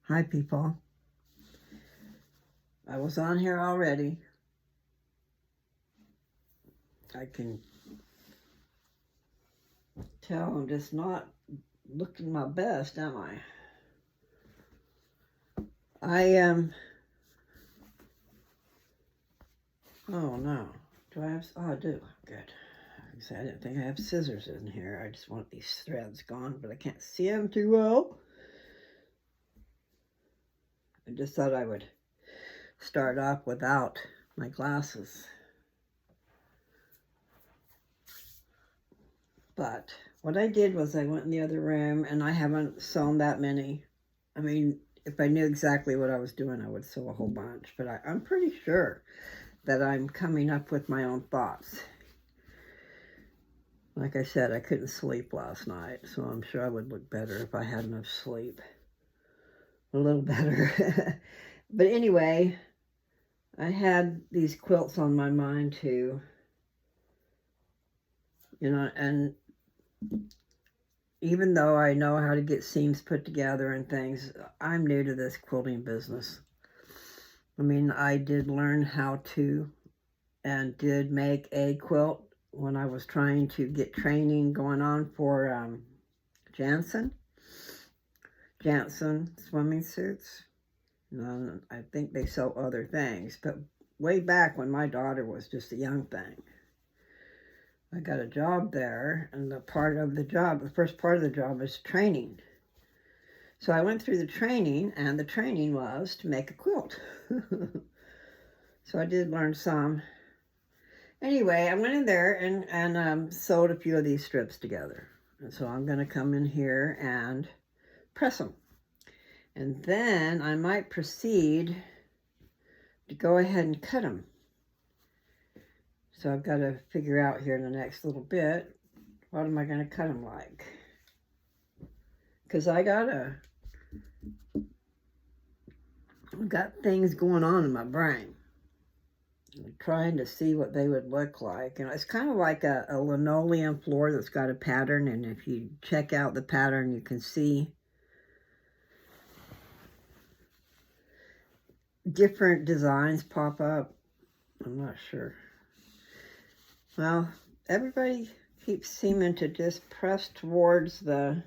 Hi, people. I was on here already. I can tell I'm just not looking my best, am I? Oh no. Do I have, oh, I do. Good. I didn't think I have scissors in here. I just want these threads gone, but I can't see them too well. I just thought I would start off without my glasses. But what I did was I went in the other room, and I haven't sewn that many. I mean, if I knew exactly what I was doing, I would sew a whole bunch. But I'm pretty sure that I'm coming up with my own thoughts. Like I said, I couldn't sleep last night, so I'm sure I would look better if I had enough sleep. A little better. But anyway, I had these quilts on my mind too. And even though I know how to get seams put together and things, I'm new to this quilting business. I mean, I did learn how to and did make a quilt when I was trying to get training going on for Jansen swimming suits. And I think they sell other things, but way back when my daughter was just a young thing, I got a job there, and the first part of the job is training. So I went through the training, and the training was to make a quilt. So I did learn some. Anyway, I went in there and sewed a few of these strips together. And so I'm going to come in here and press them. And then I might proceed to go ahead and cut them. So I've got to figure out here in the next little bit, what am I going to cut them like? Because I've got things going on in my brain. I'm trying to see what they would look like. And it's kind of like a linoleum floor that's got a pattern. And if you check out the pattern, you can see different designs pop up. I'm not sure. Well, everybody keeps seeming to just press towards the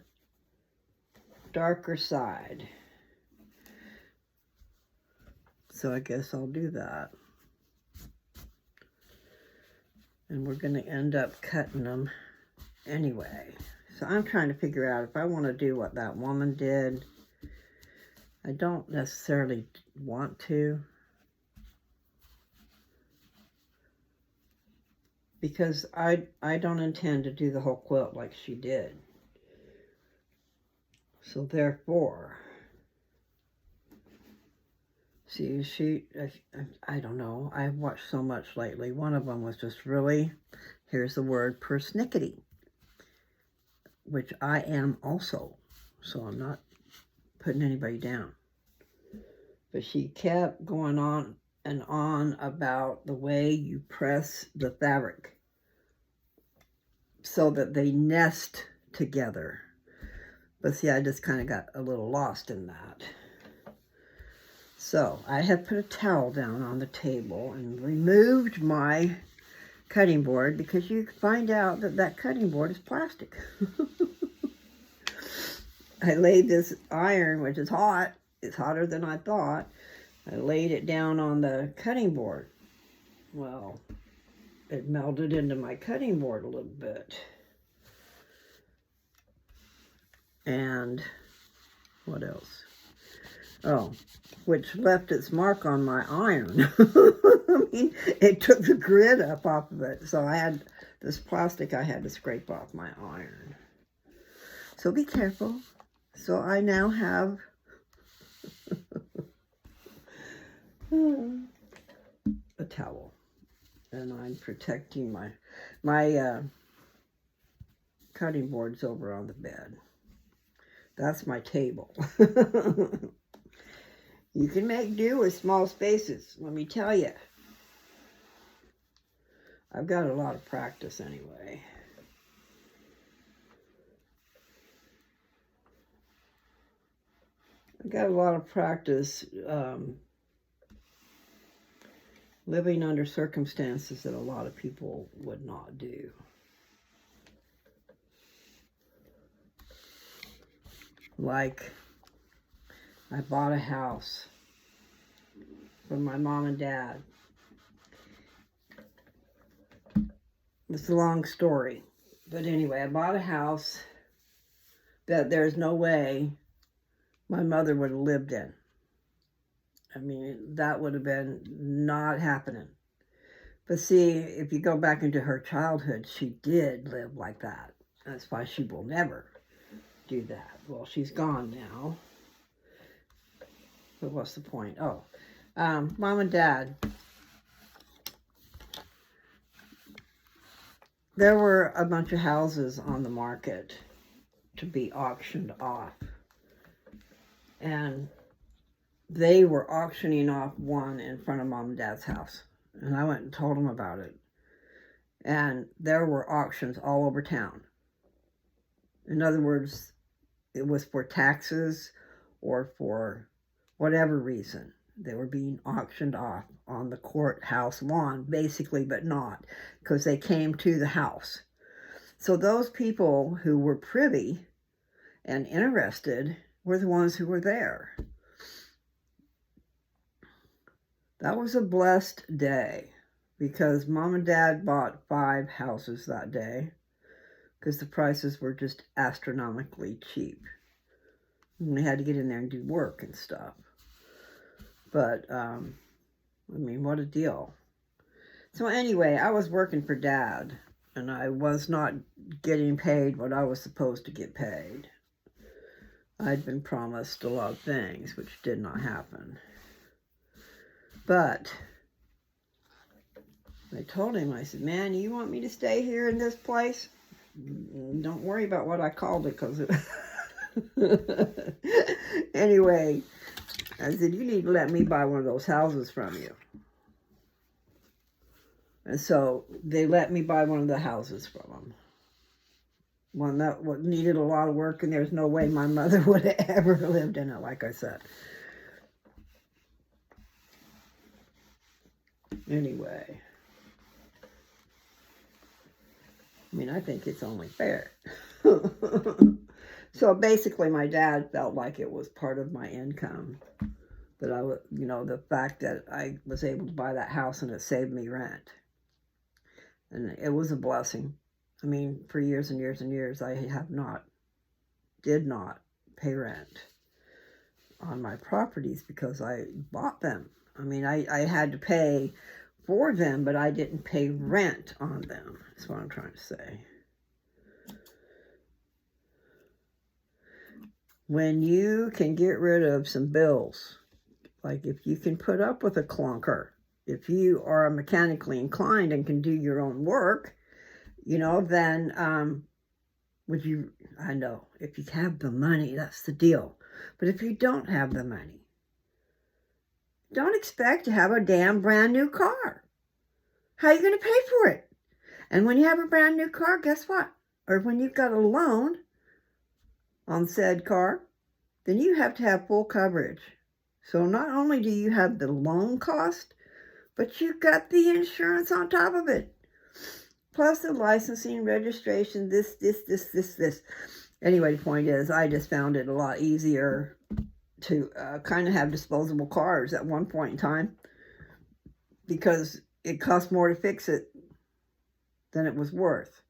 darker side. So I guess I'll do that. And we're going to end up cutting them anyway. So I'm trying to figure out if I want to do what that woman did. I don't necessarily want to, because I don't intend to do the whole quilt like she did. So therefore, see, I don't know. I've watched so much lately. One of them was just really, here's the word, persnickety, which I am also. So I'm not putting anybody down. But she kept going on and on about the way you press the fabric so that they nest together. But see, I just kind of got a little lost in that. So I have put a towel down on the table and removed my cutting board, because you find out that that cutting board is plastic. I laid this iron, which is hot. It's hotter than I thought. I laid it down on the cutting board. Well, it melted into my cutting board a little bit. And what else? Oh, which left its mark on my iron. I mean, it took the grit up off of it. So I had this plastic I had to scrape off my iron. So be careful. So I now have a towel. And I'm protecting my cutting boards over on the bed. That's my table. You can make do with small spaces, let me tell you. I've got a lot of practice anyway. I got a lot of practice living under circumstances that a lot of people would not do. Like, I bought a house from my mom and dad. It's a long story. But anyway, I bought a house that there's no way my mother would have lived in. I mean, that would have been not happening. But see, if you go back into her childhood, she did live like that. That's why she will never do that. Well, she's gone now. But what's the point? Oh, Mom and Dad. There were a bunch of houses on the market to be auctioned off. And they were auctioning off one in front of Mom and Dad's house. And I went and told them about it. And there were auctions all over town. In other words, it was for taxes or for whatever reason. They were being auctioned off on the courthouse lawn, basically, but not, because they came to the house. So those people who were privy and interested were the ones who were there. That was a blessed day, because Mom and Dad bought 5 houses that day, because the prices were just astronomically cheap. And they had to get in there and do work and stuff. But, I mean, what a deal. So anyway, I was working for Dad, and I was not getting paid what I was supposed to get paid. I'd been promised a lot of things, which did not happen. But I told him, I said, man, you want me to stay here in this place? Don't worry about what I called it, because anyway, I said, you need to let me buy one of those houses from you. And so they let me buy one of the houses from them. One that needed a lot of work, and there's no way my mother would have ever lived in it, like I said. Anyway, I mean, I think it's only fair. So basically, my dad felt like it was part of my income. That I would, the fact that I was able to buy that house and it saved me rent. And it was a blessing. I mean, for years and years and years, I did not pay rent on my properties because I bought them. I mean, I had to pay for them, but I didn't pay rent on them. That's what I'm trying to say. When you can get rid of some bills, like if you can put up with a clunker, if you are mechanically inclined and can do your own work, then I know, if you have the money, that's the deal. But if you don't have the money, don't expect to have a damn brand new car. How are you going to pay for it? And when you have a brand new car, guess what? Or when you've got a loan on said car, then you have to have full coverage. So not only do you have the loan cost, but you've got the insurance on top of it. Plus the licensing, registration, this. Anyway, the point is, I just found it a lot easier to kind of have disposable cars at one point in time, because it cost more to fix it than it was worth.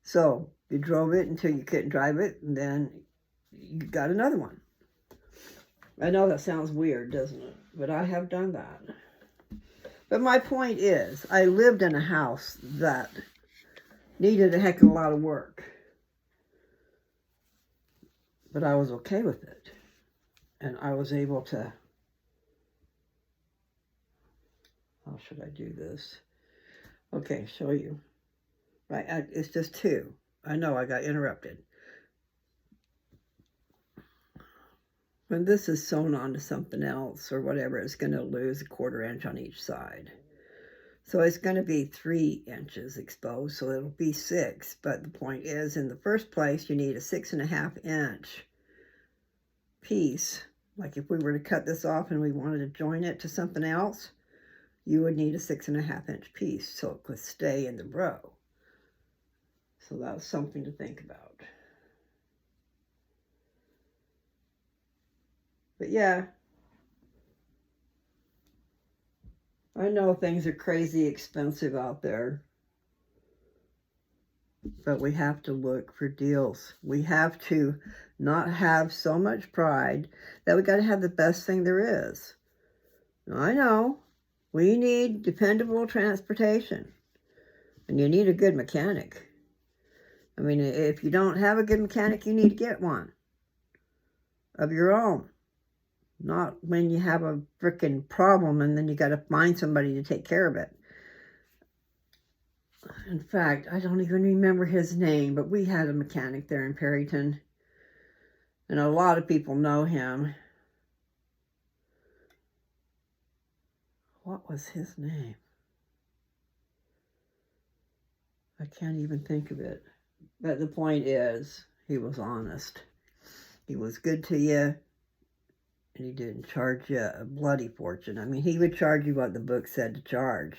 So you drove it until you couldn't drive it, and then you got another one. I know that sounds weird, doesn't it? But I have done that. But my point is, I lived in a house that needed a heck of a lot of work. But I was okay with it. And I was able to... How should I do this? Okay, show you. Right, it's just 2. I know I got interrupted. When this is sewn onto something else or whatever, it's going to lose a 1/4 inch on each side. So it's going to be 3 inches exposed, so it'll be 6. But the point is, in the first place, you need a 6.5 inch piece Like if we were to cut this off and we wanted to join it to something else, you would need a 6.5-inch piece so it could stay in the row. So that was something to think about. But yeah, I know things are crazy expensive out there, but we have to look for deals. We have to not have so much pride that we got to have the best thing there is. Now, I know we need dependable transportation, and you need a good mechanic. I mean, if you don't have a good mechanic, you need to get one of your own. Not when you have a freaking problem and then you got to find somebody to take care of it. In fact, I don't even remember his name, but we had a mechanic there in Perryton. And a lot of people know him. What was his name? I can't even think of it. But the point is, he was honest. He was good to you. And he didn't charge you a bloody fortune. I mean, he would charge you what the book said to charge.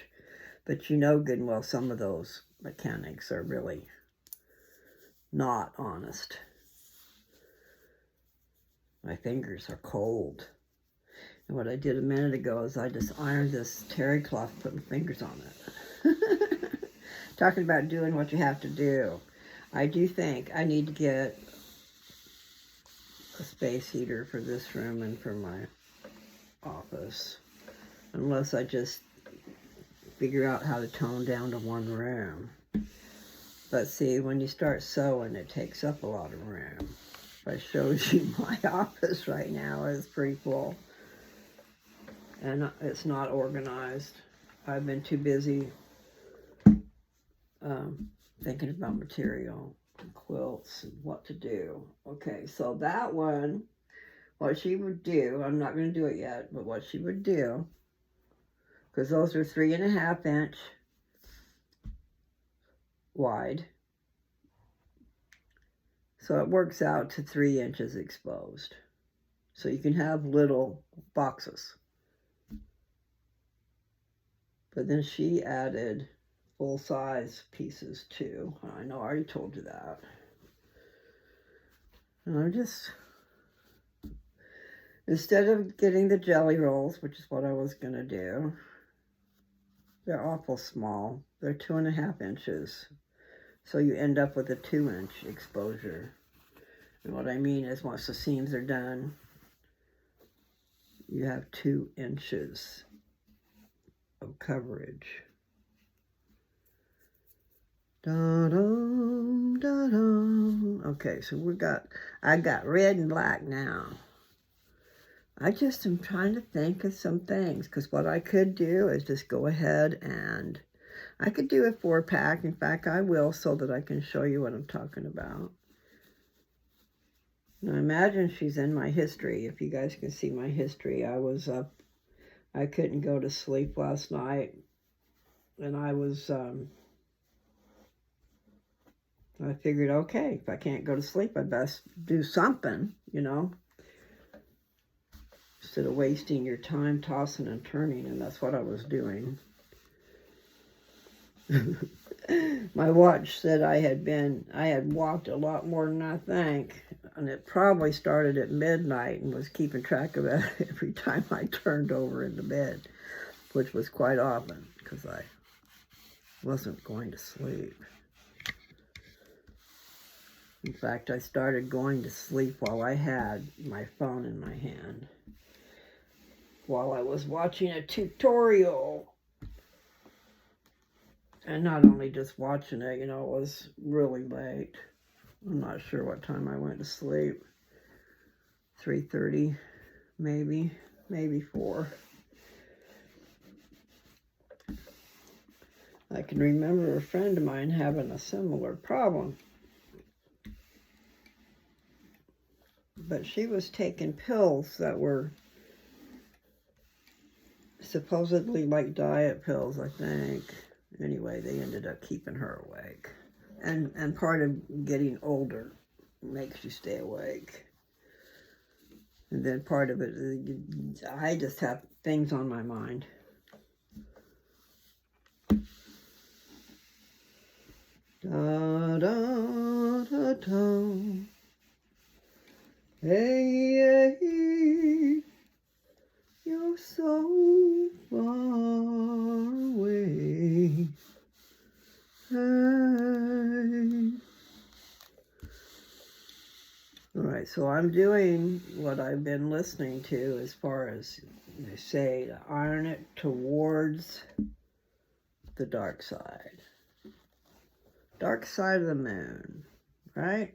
But you know good and well some of those mechanics are really not honest. My fingers are cold. And what I did a minute ago is I just ironed this terry cloth, put my fingers on it. Talking about doing what you have to do. I do think I need to get a space heater for this room and for my office. Unless I just figure out how to tone down to one room. But see, when you start sewing, it takes up a lot of room. If I showed you my office right now, it's pretty full. And it's not organized. I've been too busy thinking about material, and quilts, and what to do. Okay, so that one, what she would do, I'm not going to do it yet, but what she would do, because those are 3.5-inch wide. So it works out to 3 inches exposed. So you can have little boxes. But then she added full-size pieces too. I know I already told you that. And I'm just, instead of getting the jelly rolls, which is what I was going to do, they're awful small. They're 2.5 inches. So you end up with a 2-inch exposure. And what I mean is once the seams are done, you have 2 inches of coverage. Da-dum, da-dum. Okay, so I got red and black now. I just am trying to think of some things, because what I could do is just go ahead and I could do a 4-pack. In fact, I will, so that I can show you what I'm talking about. Now imagine she's in my history. If you guys can see my history, I was up. I couldn't go to sleep last night. And I was, I figured, okay, if I can't go to sleep, I best do something, you know. Instead of wasting your time tossing and turning, and that's what I was doing. My watch said I had walked a lot more than I think, and it probably started at midnight and was keeping track of it every time I turned over in the bed, which was quite often because I wasn't going to sleep. In fact, I started going to sleep while I had my phone in my hand, while I was watching a tutorial. And not only just watching it, you know, it was really late. I'm not sure what time I went to sleep. 3:30, maybe 4. I can remember a friend of mine having a similar problem. But she was taking pills that were supposedly like diet pills, I think. Anyway, they ended up keeping her awake. And part of getting older makes you stay awake. And then part of it, I just have things on my mind. Da da da da. Hey, hey, you're so far away. Hey. All right, so I'm doing what I've been listening to as far as they say to iron it towards the dark side. Dark side of the moon, right?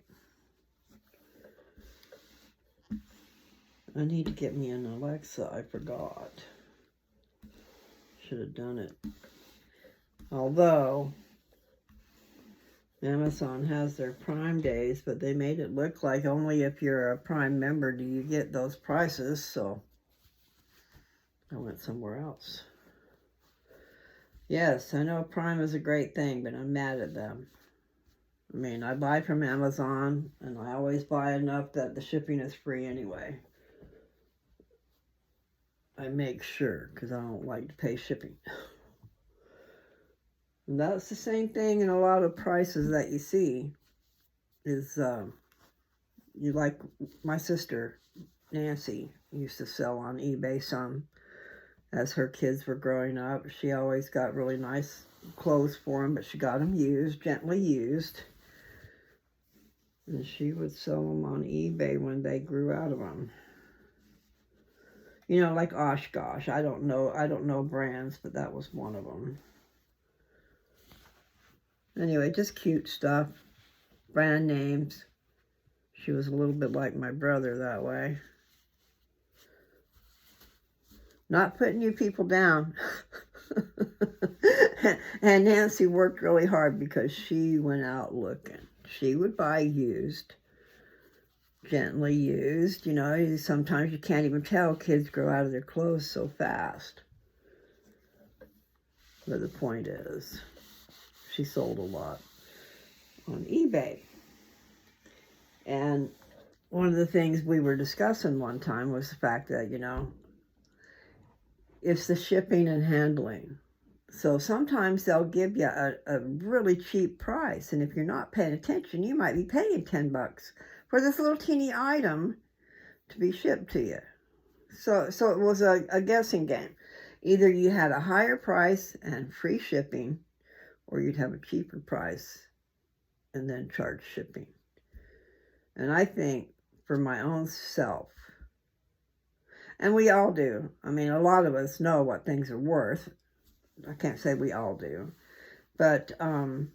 I need to get me an Alexa. I forgot. Should have done it. Although Amazon has their Prime days, but they made it look like only if you're a Prime member do you get those prices, so I went somewhere else. Yes, I know Prime is a great thing, but I'm mad at them. I mean, I buy from Amazon, and I always buy enough that the shipping is free anyway. I make sure, because I don't like to pay shipping. And that's the same thing in a lot of prices that you see, is you like my sister, Nancy, used to sell on eBay some as her kids were growing up. She always got really nice clothes for them, but she got them used, gently used. And she would sell them on eBay when they grew out of them. You know, like Oshkosh. I don't know brands, but that was one of them. Anyway, just cute stuff. Brand names. She was a little bit like my brother that way. Not putting you people down. And Nancy worked really hard because she went out looking. She would buy used, gently used. You know, sometimes you can't even tell kids grow out of their clothes so fast. But the point is, she sold a lot on eBay. And one of the things we were discussing one time was the fact that, you know, it's the shipping and handling. So sometimes they'll give you a really cheap price. And if you're not paying attention, you might be paying $10 for this little teeny item to be shipped to you. So it was a guessing game. Either you had a higher price and free shipping, or you'd have a cheaper price and then charge shipping. And I think for my own self, and we all do. I mean, a lot of us know what things are worth. I can't say we all do. But, what am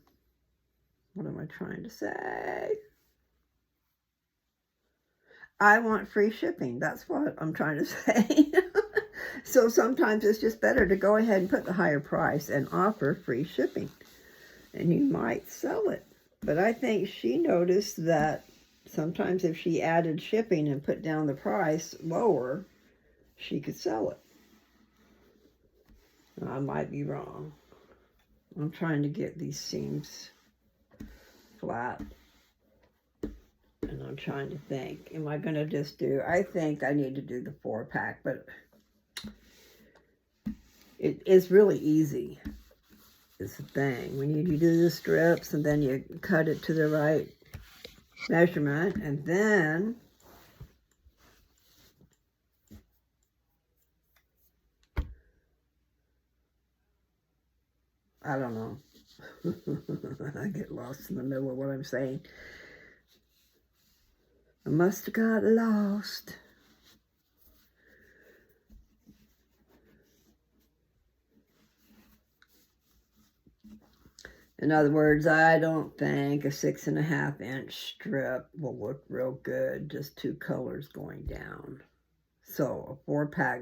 I trying to say? I want free shipping. That's what I'm trying to say. So sometimes it's just better to go ahead and put the higher price and offer free shipping. And you might sell it. But I think she noticed that sometimes if she added shipping and put down the price lower, she could sell it. I might be wrong. I'm trying to get these seams flat. And I'm trying to think, am I going to just do, I think I need to do the 4-pack, but it is really easy. It's the thing. When you do the strips and then you cut it to the right measurement, and then I don't know. I get lost in the middle of what I'm saying. I must have got lost. In other words, I don't think a 6.5-inch strip will look real good, just 2 colors going down. So a 4-pack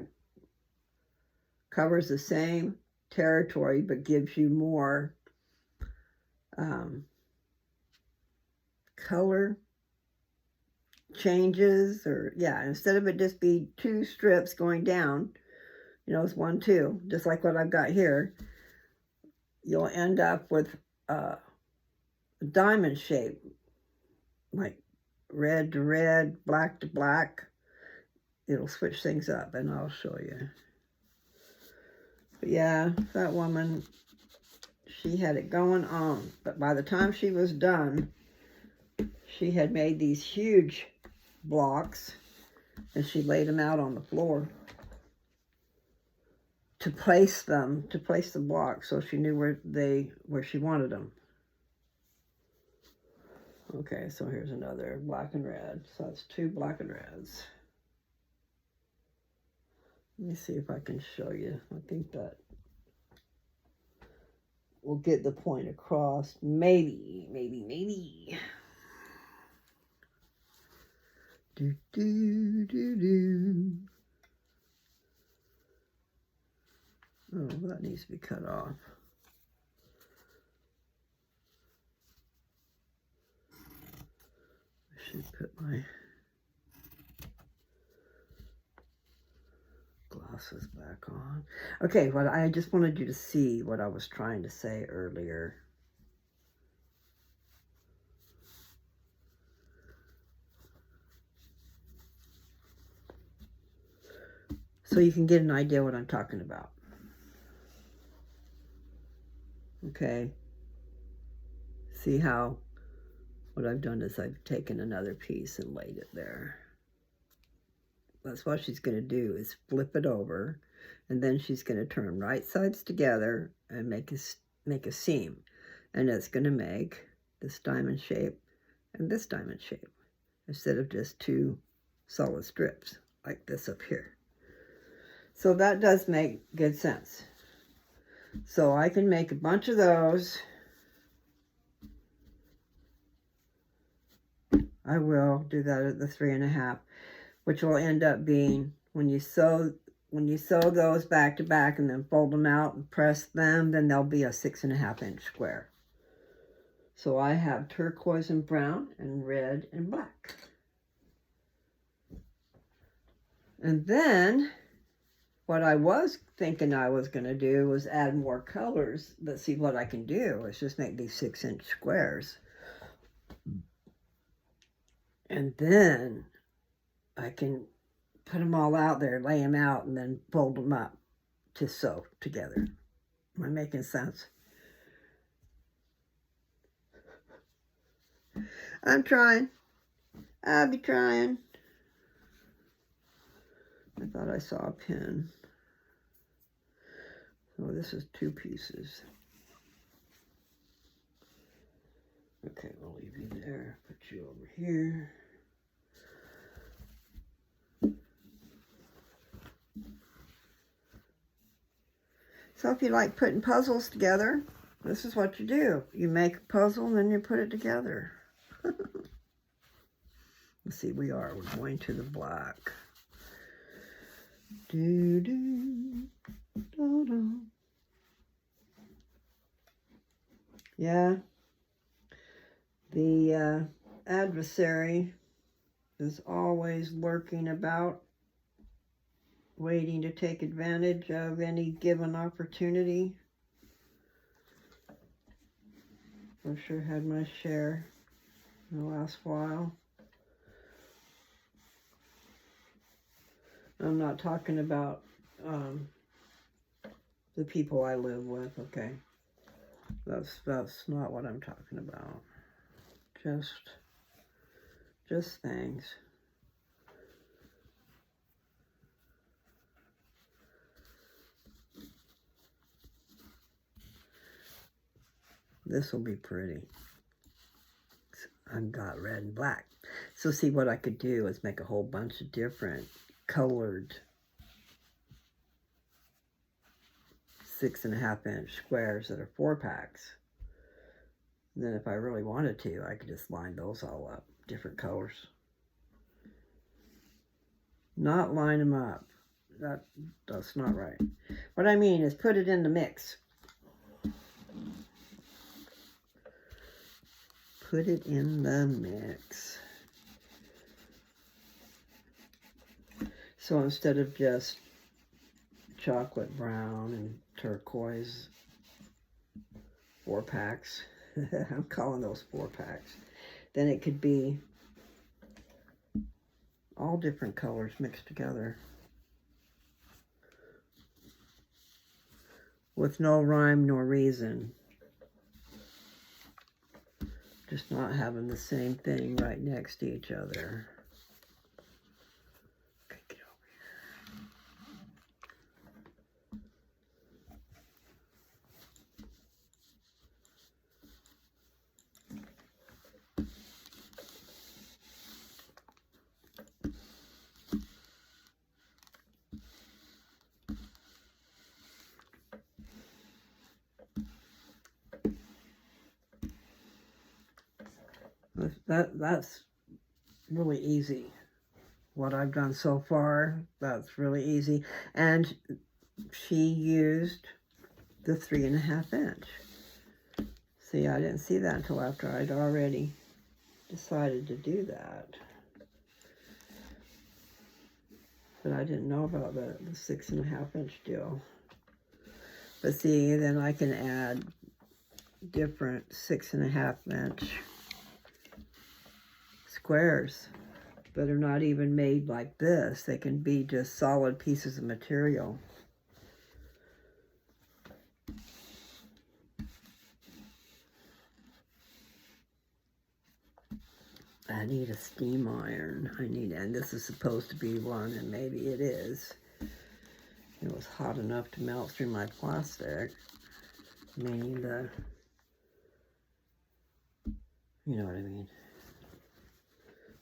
covers the same territory, but gives you more color changes, or instead of it just be 2 strips going down, you know, it's 1, 2, just like what I've got here. You'll end up with a diamond shape, like red to red, black to black, it'll switch things up, and I'll show you. But yeah, that woman, she had it going on. But by the time she was done, she had made these huge blocks, and she laid them out on the floor to place them, to place the blocks, so she knew where she wanted them. Okay, so here's another black and red. So that's 2 black and reds. Let me see if I can show you. I think that will get the point across. Maybe. Do, do, do, do. Oh, that needs to be cut off. I should put my glasses back on. Okay, well, I just wanted you to see what I was trying to say earlier. So you can get an idea what I'm talking about. Okay. See how what I've done is I've taken another piece and laid it there. That's what she's going to do, is flip it over, and then she's going to turn right sides together and make a seam. And it's going to make this diamond shape and this diamond shape, instead of just 2 solid strips like this up here. So that does make good sense. So I can make a bunch of those. I will do that at the 3.5, which will end up being, when you sew those back to back and then fold them out and press them, then they'll be a 6.5-inch square. So I have turquoise and brown and red and black. And then what I was thinking I was going to do was add more colors. But see, what I can do is just make these 6-inch squares. And then I can put them all out there, lay them out, and then fold them up to sew together. Am I making sense? I'm trying. I'll be trying. I thought I saw a pin. Oh, this is 2 pieces. Okay, we'll leave you there. Put you over here. So if you like putting puzzles together, this is what you do. You make a puzzle and then you put it together. Let's see, we're going to the black. Do, do, do, do. Yeah. The adversary is always lurking about, waiting to take advantage of any given opportunity. I've sure had my share in the last while. I'm not talking about the people I live with, okay? That's not what I'm talking about. Just things. This will be pretty. I've got red and black. So see, what I could do is make a whole bunch of different colored 6.5-inch squares that are 4-packs. Then if I really wanted to, I could just line those all up, different colors. Not line them up. That's not right. What I mean is put it in the mix. Put it in the mix. So instead of just chocolate brown and turquoise 4-packs, I'm calling those 4-packs, then it could be all different colors mixed together with no rhyme nor reason. Just not having the same thing right next to each other. Okay, get over here. That's really easy. What I've done so far, that's really easy. And she used the 3.5 inch. See, I didn't see that until after I'd already decided to do that. But I didn't know about the 6.5 inch deal. But see, then I can add different 6.5 inch squares that are not even made like this. They can be just solid pieces of material. I need a steam iron. And this is supposed to be one, and maybe it is. It was hot enough to melt through my plastic. Meaning you know what I mean.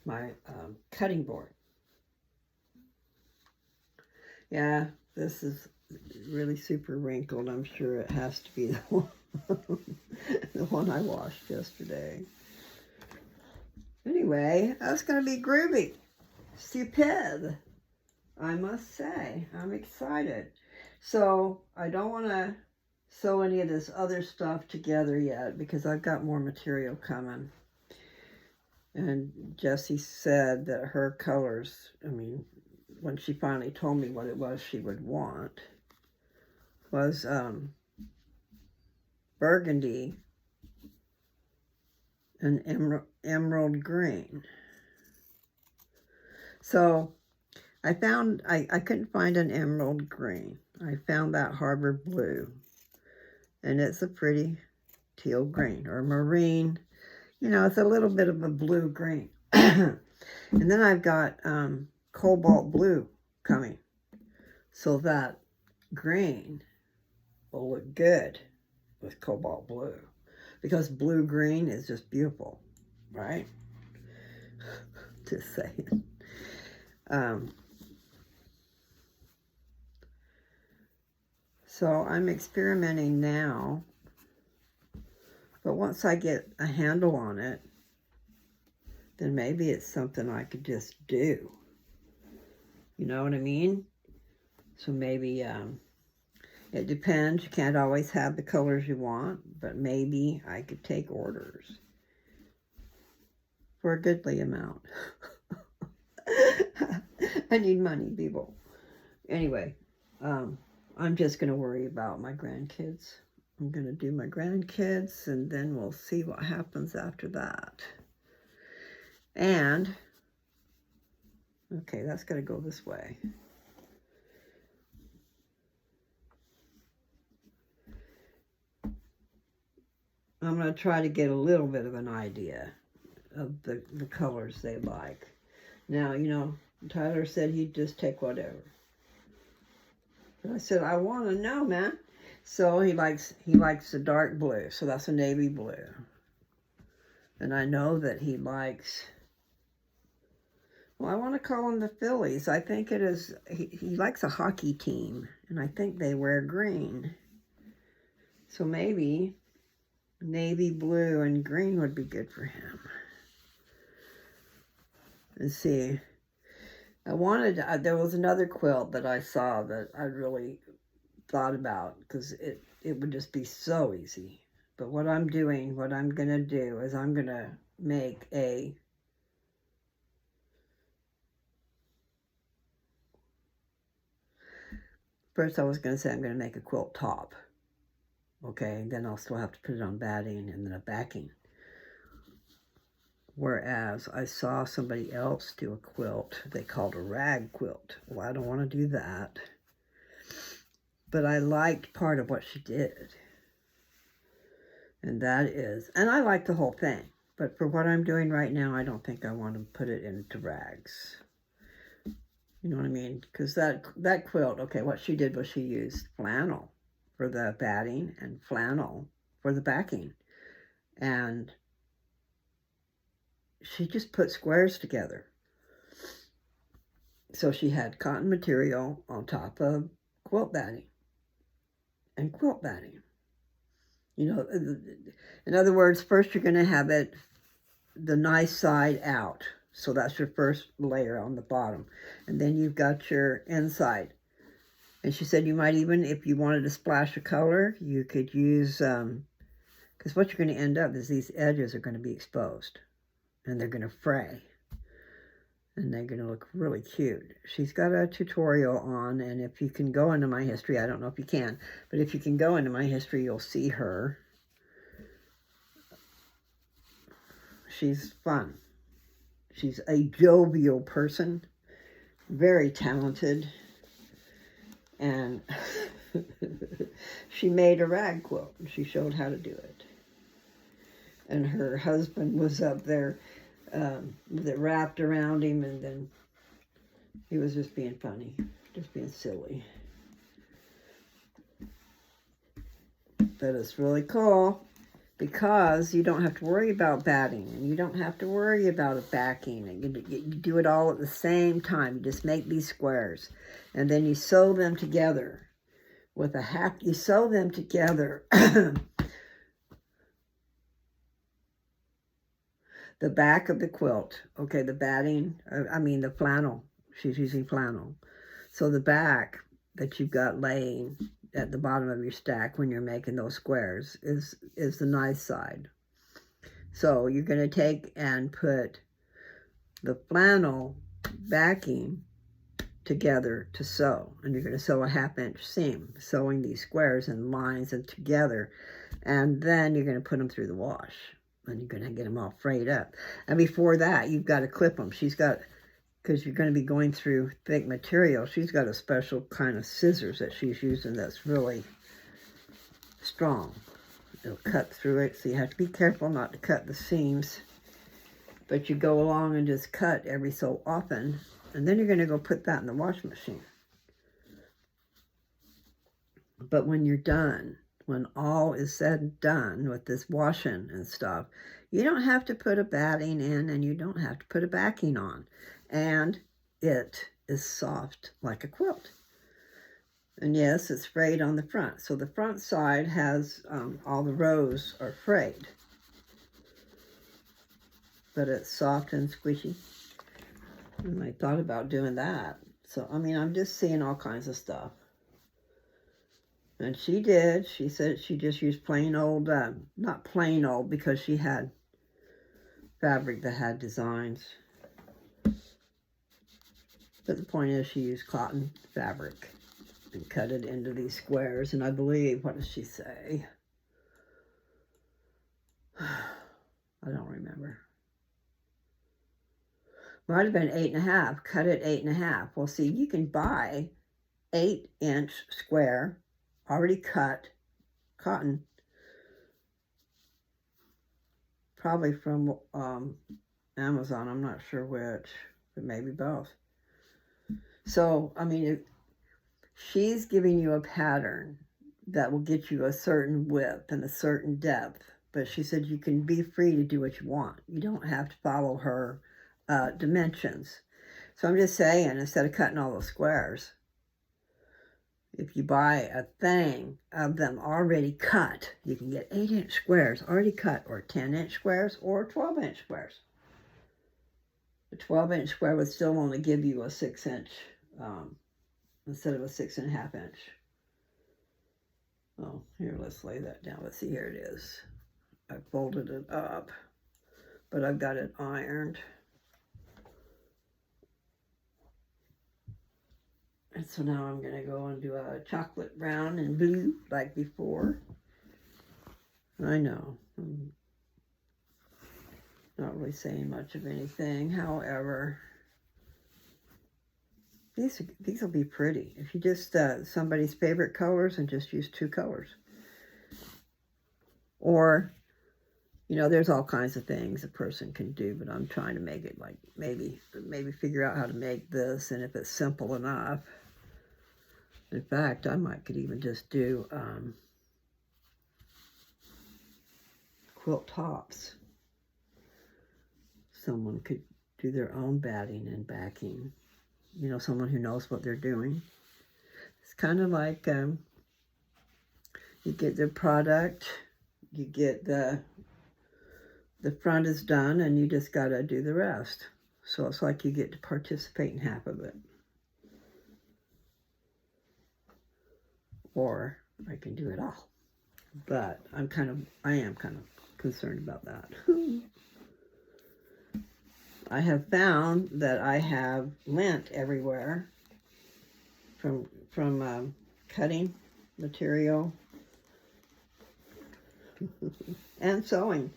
My cutting board. Yeah, this is really super wrinkled. I'm sure it has to be the one, the one I washed yesterday. Anyway, that's going to be groovy. Stupid, I must say. I'm excited. So, I don't want to sew any of this other stuff together yet because I've got more material coming. And Jessie said that her colors, I mean, when she finally told me what it was she would want, was burgundy and emerald green. So I couldn't find an emerald green. I found that Harbor Blue. And it's a pretty teal green or marine. You know, it's a little bit of a blue green. And then I've got cobalt blue coming. So that green will look good with cobalt blue. Because blue-green is just beautiful, right? Just saying. So I'm experimenting now. But once I get a handle on it, then maybe it's something I could just do. You know what I mean? So maybe it depends. You can't always have the colors you want, but maybe I could take orders for a goodly amount. I need money, people. Anyway, I'm just going to worry about my grandkids. I'm going to do my grandkids, and then we'll see what happens after that. And, okay, that's got to go this way. I'm going to try to get a little bit of an idea of the colors they like. Now, you know, Tyler said he'd just take whatever. But I said, I want to know, man. So he likes the dark blue, so that's a navy blue. And I know that he likes, well, I want to call them the Phillies. I think it is, he likes a hockey team, and I think they wear green. So maybe navy blue and green would be good for him. Let's see. There was another quilt that I saw that I really thought about because it would just be so easy. But what I'm going to do is I'm going to make first I was going to say I'm going to make a quilt top. Okay, then I'll still have to put it on batting and then a backing. Whereas I saw somebody else do a quilt they called a rag quilt. Well, I don't want to do that. But I liked part of what she did. And that is, and I like the whole thing. But for what I'm doing right now, I don't think I want to put it into rags. You know what I mean? Because that quilt, okay, what she did was she used flannel for the batting and flannel for the backing. And she just put squares together. So she had cotton material on top of quilt batting and quilt batting. You know, in other words, first you're going to have it the nice side out. So that's your first layer on the bottom. And then you've got your inside. And she said you might even, if you wanted to splash a color, you could use, because what you're going to end up is these edges are going to be exposed. And they're going to fray. And they're going to look really cute. She's got a tutorial on, and if you can go into my history, I don't know if you can, but if you can go into my history, you'll see her. She's fun. She's a jovial person, very talented, and she made a rag quilt, and she showed how to do it. And her husband was up there with it wrapped around him, and then he was just being funny, just being silly. But it's really cool because you don't have to worry about batting, and you don't have to worry about a backing, and you do it all at the same time. You just make these squares, and then you sew them together with a hack. You sew them together. The back of the quilt, okay, the batting, the flannel, she's using flannel. So the back that you've got laying at the bottom of your stack when you're making those squares is the nice side. So you're going to take and put the flannel backing together to sew. And you're going to sew a 1/2-inch seam, sewing these squares and lines and together. And then you're going to put them through the wash. And you're going to get them all frayed up. And before that, you've got to clip them. She's got, because you're going to be going through thick material, she's got a special kind of scissors that she's using that's really strong. It'll cut through it, so you have to be careful not to cut the seams. But you go along and just cut every so often. And then you're going to go put that in the washing machine. But when you're done, when all is said and done with this washing and stuff, you don't have to put a batting in, and you don't have to put a backing on. And it is soft like a quilt. And yes, it's frayed on the front. So the front side has, all the rows are frayed. But it's soft and squishy. And I thought about doing that. So, I'm just seeing all kinds of stuff. And she did. She said she just used plain old, not plain old, because she had fabric that had designs. But the point is, she used cotton fabric and cut it into these squares. And I believe, what does she say? I don't remember. Might have been 8.5. Cut it 8.5. Well, see, you can buy 8-inch square, already cut cotton, probably from Amazon. I'm not sure which, but maybe both. So, she's giving you a pattern that will get you a certain width and a certain depth. But she said you can be free to do what you want. You don't have to follow her dimensions. So I'm just saying, instead of cutting all those squares, if you buy a thing of them already cut, you can get 8-inch squares already cut, or 10-inch squares, or 12-inch squares. The 12-inch square would still only give you a 6-inch instead of a 6.5-inch. Oh, here, let's lay that down. Let's see, here it is. I folded it up, but I've got it ironed. And so now I'm going to go and do a chocolate brown and blue like before. I know. Not really saying much of anything. However, these will be pretty. If you just, somebody's favorite colors and just use 2 colors. Or, you know, there's all kinds of things a person can do, but I'm trying to make it like, maybe figure out how to make this, and if it's simple enough. In fact, I could even just do quilt tops. Someone could do their own batting and backing. You know, someone who knows what they're doing. It's kind of like you get the product, you get the front is done, and you just got to do the rest. So it's like you get to participate in half of it. Or I can do it all. But I am kind of concerned about that. I have found that I have lint everywhere from cutting material and sewing.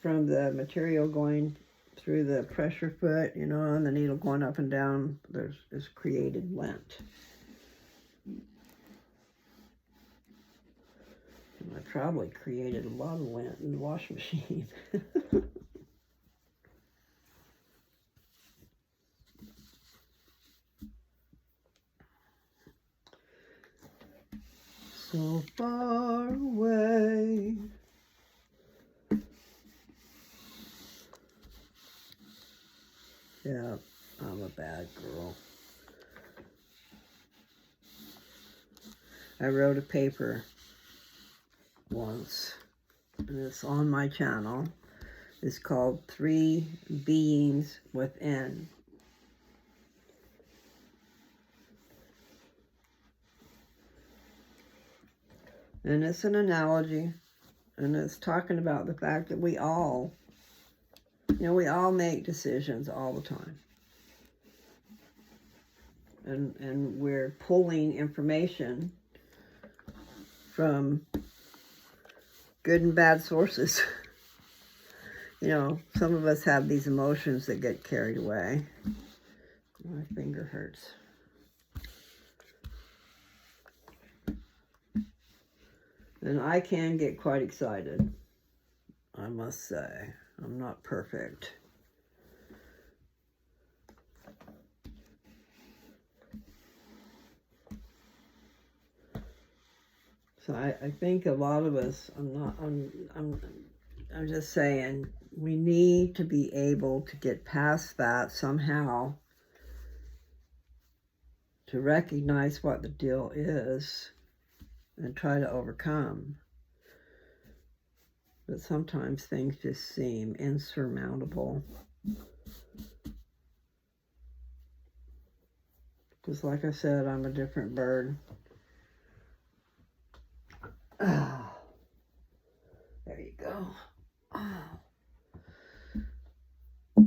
From the material going through the pressure foot, you know, and the needle going up and down, there's created lint. And I probably created a lot of lint in the washing machine. So far away. Yeah, I'm a bad girl. I wrote a paper once, and it's on my channel. It's called 3 Beings Within. And it's an analogy, and it's talking about the fact that we all make decisions all the time. And we're pulling information from good and bad sources. You know, some of us have these emotions that get carried away. My finger hurts. And I can get quite excited, I must say. I'm not perfect. So I think a lot of us, I'm just saying, we need to be able to get past that somehow, to recognize what the deal is and try to overcome. But sometimes things just seem insurmountable. Because like I said, I'm a different bird. Oh, there you go. Oh.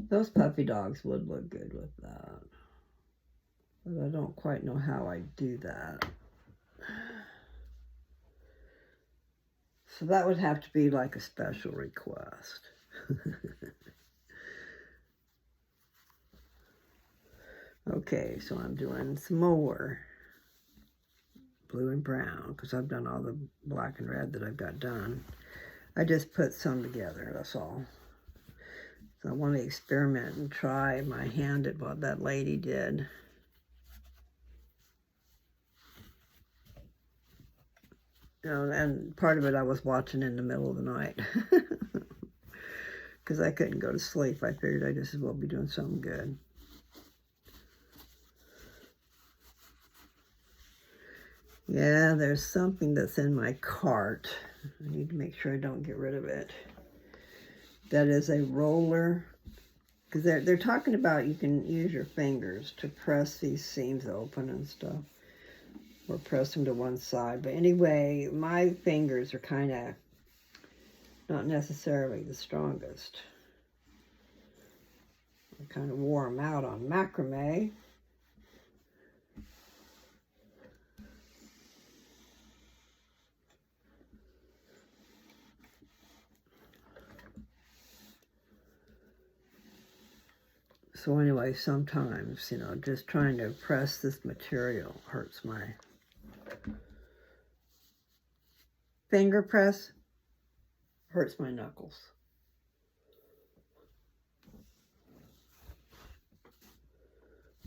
Those puppy dogs would look good with that. But I don't quite know how I do that. So that would have to be like a special request. Okay, so I'm doing some more blue and brown, because I've done all the black and red that I've got done. I just put some together, that's all. So I want to experiment and try my hand at what that lady did. You know, and part of it I was watching in the middle of the night. Because I couldn't go to sleep. I figured I just as well be doing something good. Yeah, there's something that's in my cart. I need to make sure I don't get rid of it. That is a roller. Because they're talking about you can use your fingers to press these seams open and stuff. Or press them to one side. But anyway, my fingers are kind of not necessarily the strongest. I kind of wore them out on macrame. So anyway, sometimes, you know, just trying to press this material hurts my finger press, hurts my knuckles.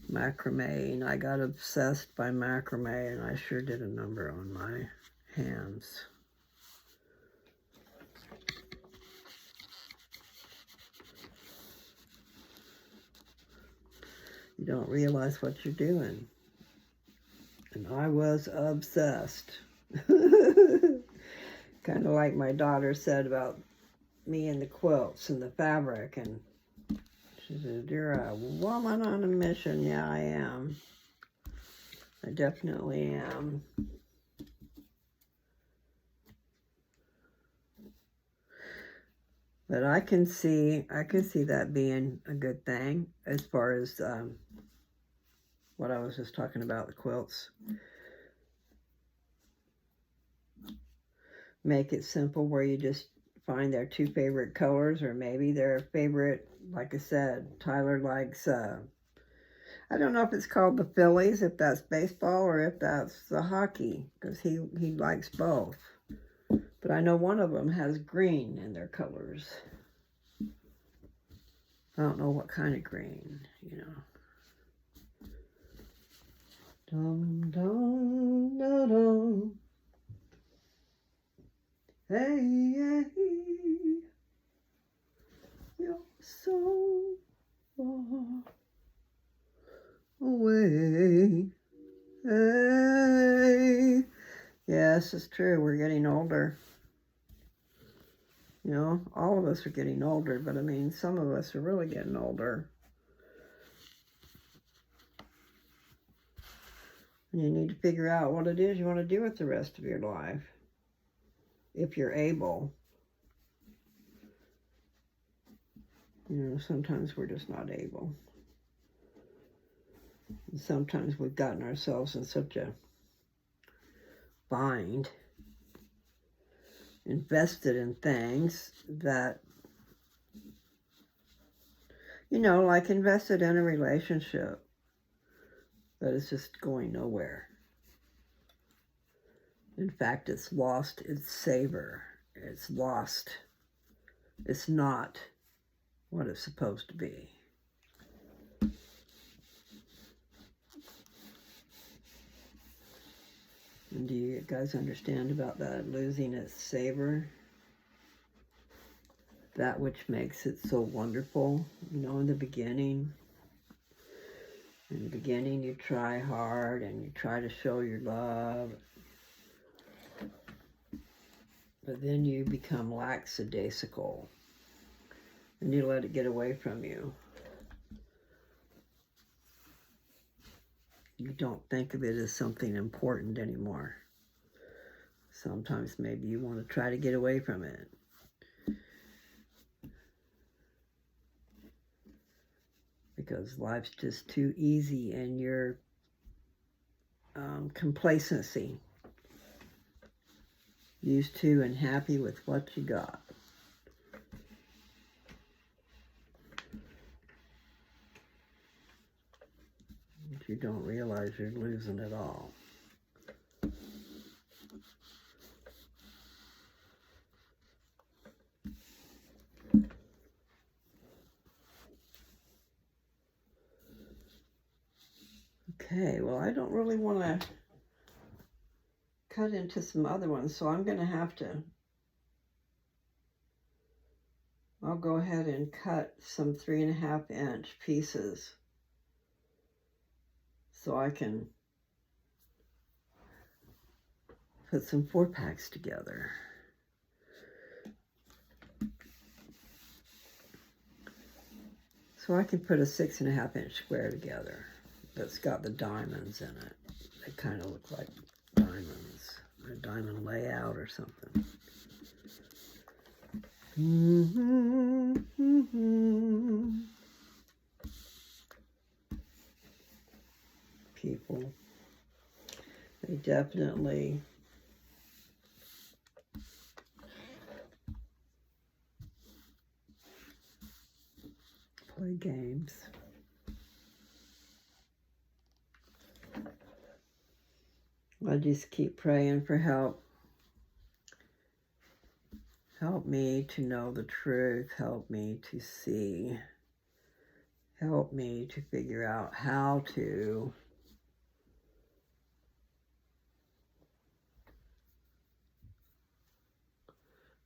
Macrame, and I got obsessed by macrame, and I sure did a number on my hands. You don't realize what you're doing. And I was obsessed. Kind of like my daughter said about me and the quilts and the fabric. And she said, "You're a woman on a mission." Yeah, I am. I definitely am. But I can see that being a good thing as far as what I was just talking about, the quilts. Make it simple where you just find their two favorite colors, or maybe their favorite, like I said, Tyler likes, I don't know if it's called the Phillies, if that's baseball, or if that's the hockey, because he likes both. But I know one of them has green in their colors. I don't know what kind of green, you know. Dum, dum, da, dum. Hey, hey, you're so far away. Hey. Yes, it's true. We're getting older. You know, all of us are getting older, but I mean, some of us are really getting older. And you need to figure out what it is you want to do with the rest of your life, if you're able. You know, sometimes we're just not able. And sometimes we've gotten ourselves in such a bind, invested in things that, you know, like invested in a relationship that is just going nowhere. In fact, it's lost its savor. It's lost. It's not what it's supposed to be. And do you guys understand about that, losing its savor? That which makes it so wonderful, you know, in the beginning. In the beginning, you try hard and you try to show your love. But then you become lackadaisical and you let it get away from you. You don't think of it as something important anymore. Sometimes maybe you want to try to get away from it. Because life's just too easy and your complacency, used to and happy with what you got. But you don't realize you're losing it all. Okay, well, I don't really want to cut into some other ones, so I'm going to have to, I'll go ahead and cut some 3.5-inch pieces so I can put some 4-packs together. So I can put a 6.5-inch square together that's got the diamonds in it. They kind of look like diamonds, a diamond layout or something. People, they definitely play games. I just keep praying for help. Help me to know the truth. Help me to see. Help me to figure out how to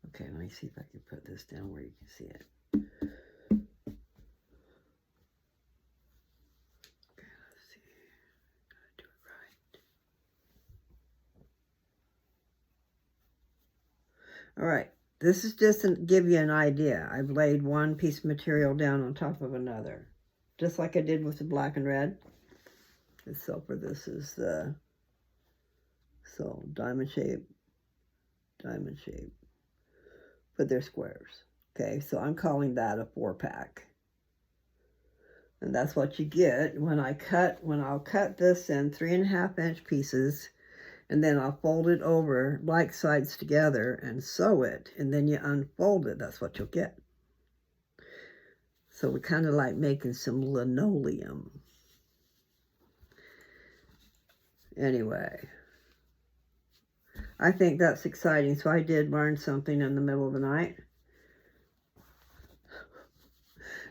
okay, let me see if I can put this down where you can see it. Okay, let's see. Gotta do it right. All right. This is just to give you an idea. I've laid one piece of material down on top of another, just like I did with the black and red. So for this is the diamond shape, but they're squares. Okay, so I'm calling that a 4-pack. And that's what you get when I'll cut this in 3.5-inch pieces, and then I'll fold it over like sides together and sew it, and then you unfold it. That's what you'll get. So we're kind of like making some linoleum. Anyway, I think that's exciting. So I did learn something in the middle of the night.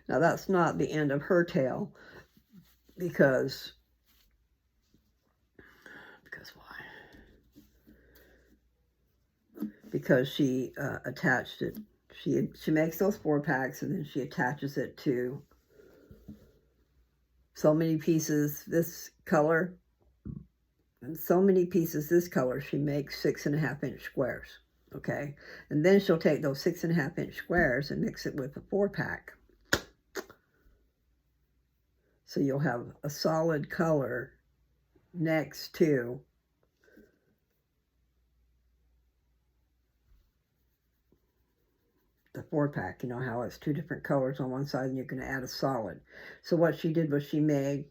Now that's not the end of her tale, because why? Because she attached it. She makes those 4-packs, and then she attaches it to so many pieces this color and so many pieces this color. She makes 6.5-inch squares. Okay, and then she'll take those 6.5-inch squares and mix it with a 4-pack. So you'll have a solid color next to the 4-pack. You know how it's 2 different colors on one side and you're going to add a solid. So what she did was she made,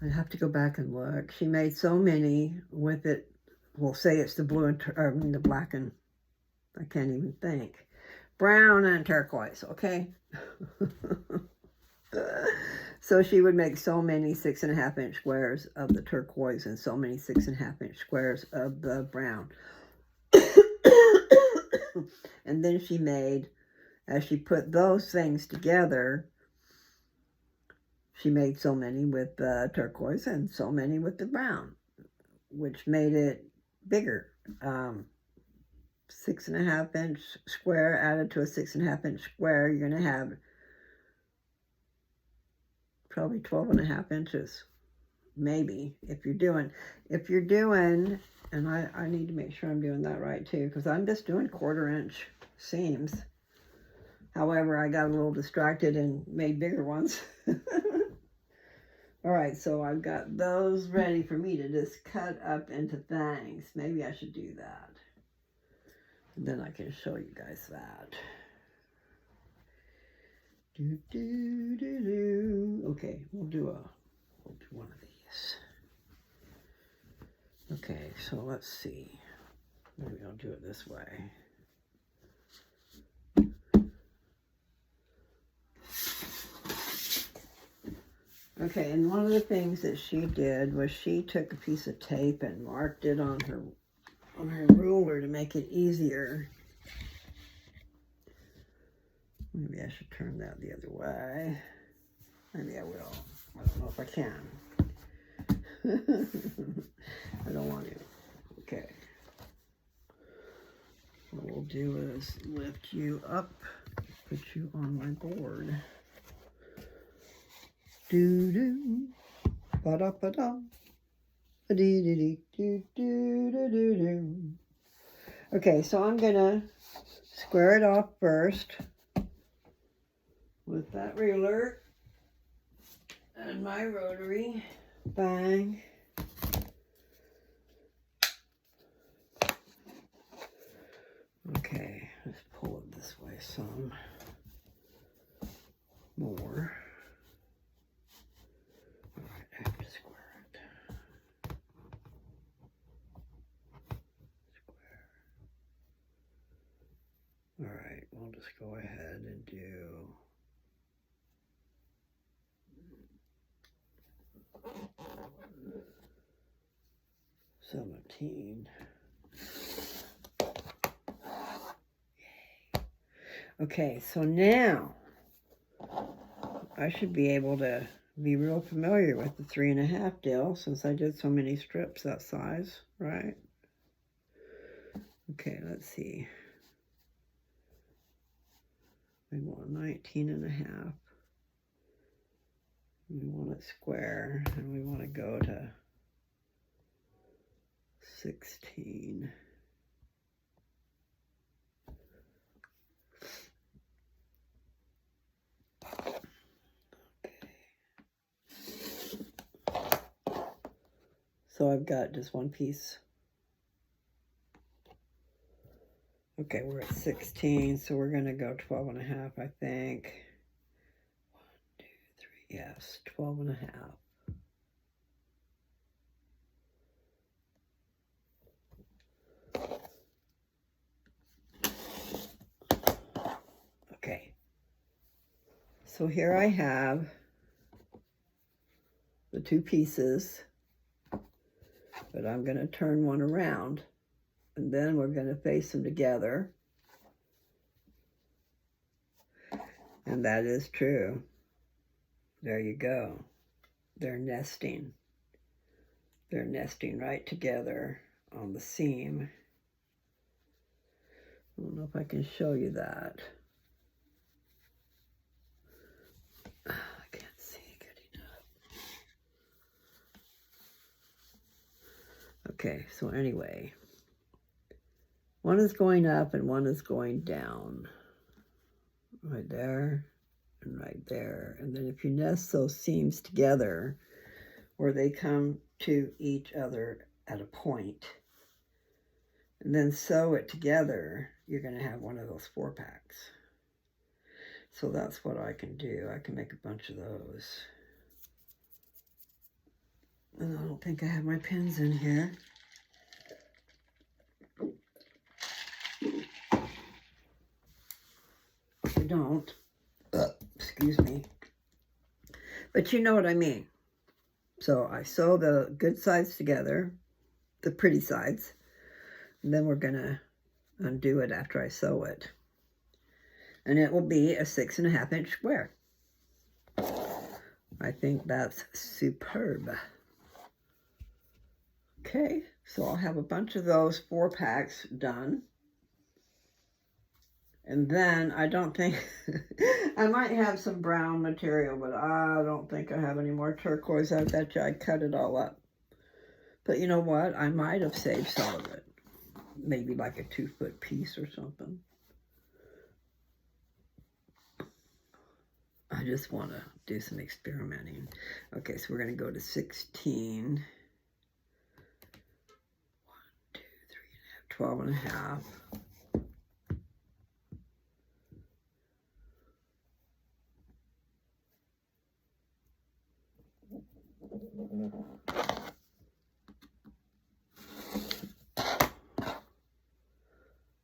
I have to go back and look, she made so many with it. We'll say it's the blue and the black and, I can't even think, brown and turquoise, okay? So she would make so many 6.5-inch squares of the turquoise and so many 6.5-inch squares of the brown. And then she made, as she put those things together, she made so many with the turquoise and so many with the brown, which made it bigger. 6.5-inch square added to a 6.5-inch square, you're going to have probably 12.5 inches, maybe, if you're doing, and I need to make sure I'm doing that right too, because I'm just doing 1/4-inch seams. However, I got a little distracted and made bigger ones. All right, so I've got those ready for me to just cut up into things. Maybe I should do that. And then I can show you guys that. Okay, we'll do one of these. Okay, so let's see. Maybe I'll do it this way. Okay, and one of the things that she did was she took a piece of tape and marked it on her ruler to make it easier. Maybe I should turn that the other way. Maybe I will. I don't know if I can. I don't want to. Okay. What we'll do is lift you up, put you on my board. Do-do, ba-da-ba-da, ba-dee-dee-dee-do-do-do-do-do. Okay, so I'm going to square it off first with that ruler and my rotary. Bang. Okay, let's pull it this way some more. All right, I have to square it. Square. All right, we'll just go ahead and do 17. Okay, so now I should be able to be real familiar with the 3.5 deal since I did so many strips that size, right? Okay, let's see. We want 19.5. We want it square, and we want to go to 16. So I've got just one piece. Okay, we're at 16, so we're going to go 12.5, I think. 1, 2, 3, yes, 12.5. Okay, so here I have the two pieces, but I'm going to turn one around, and then we're going to face them together. And that is true. There you go. They're nesting. They're nesting right together on the seam. I don't know if I can show you that. I can't see good enough. Okay, so anyway, one is going up and one is going down. Right there and right there. And then if you nest those seams together where they come to each other at a point, and then sew it together, you're going to have one of those 4-packs. So that's what I can do. I can make a bunch of those. And I don't think I have my pins in here. I don't. Excuse me. But you know what I mean. So I sew the good sides together, the pretty sides, and then we're going to undo it after I sew it. And it will be a 6.5-inch square. I think that's superb. Okay, so I'll have a bunch of those 4-packs done. And then I don't think, I might have some brown material, but I don't think I have any more turquoise. I bet you I cut it all up. But you know what? I might have saved some of it. Maybe like a 2-foot piece or something. I just want to do some experimenting. Okay, so we're going to go to 16. 1, 2, 3, 12.5.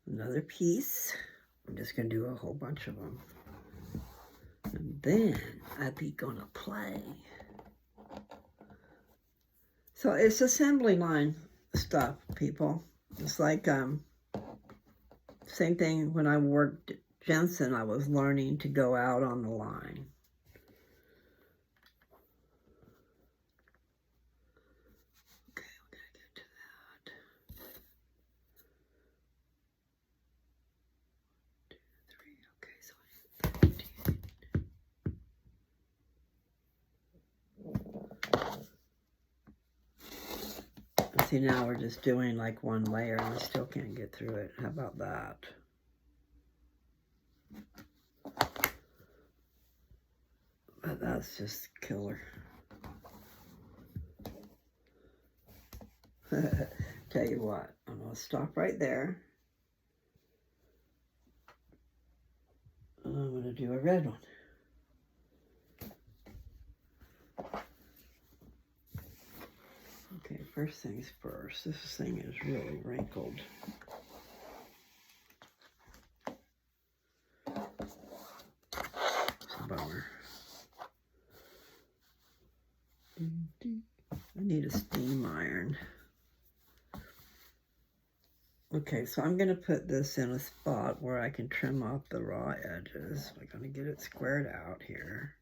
Another piece. I'm just going to do a whole bunch of them. And then I be gonna play. So it's assembly line stuff, people. It's like, same thing when I worked Jensen, I was learning to go out on the line. Okay, we're gonna get to that. 1, 2, 3, okay, so I have 13. See, now we're just doing like one layer and I still can't get through it. How about that? But that's just killer. Tell you what, I'm going to stop right there. And I'm going to do a red one. Okay, first things first. This thing is really wrinkled. It's a bummer. I need a steam iron. Okay, so I'm going to put this in a spot where I can trim off the raw edges. We're going to get it squared out here.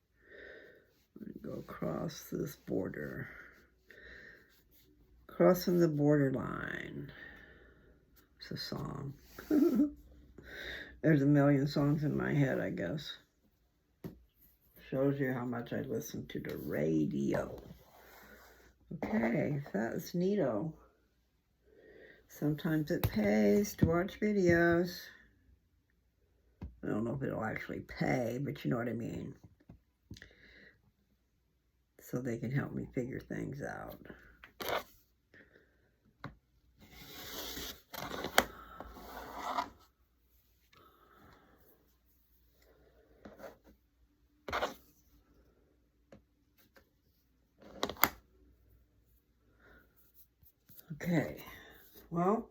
Go across this border. Crossing the borderline. It's a song. There's a million songs in my head, I guess. Shows you how much I listen to the radio. Okay, that's neato. Sometimes it pays to watch videos. I don't know if it'll actually pay, but you know what I mean. So they can help me figure things out. Okay, well,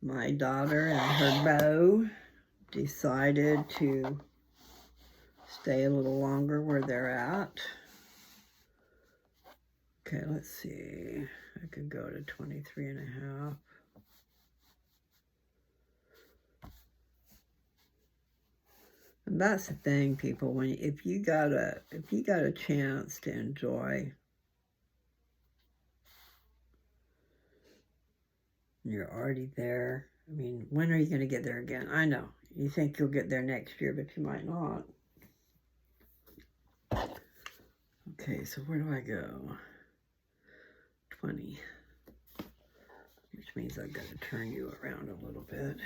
my daughter and her beau decided to stay a little longer where they're at. Okay, let's see. I could go to 23 and a half. And that's the thing, people, when if you got a chance to enjoy, you're already there. I mean, when are you going to get there again? I know. You think you'll get there next year, but you might not. Okay, so where do I go? 20. Which means I've got to turn you around a little bit.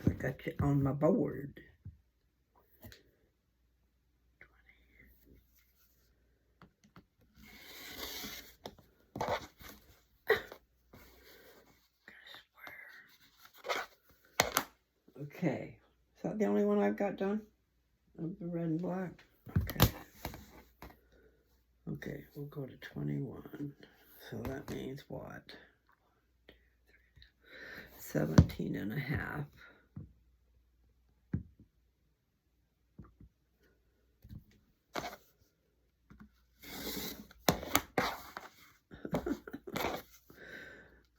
I got you on my board. 20. Okay, is that the only one I've got done? Of the red and black? Okay. Okay, we'll go to 21. So that means what? 17 and a half.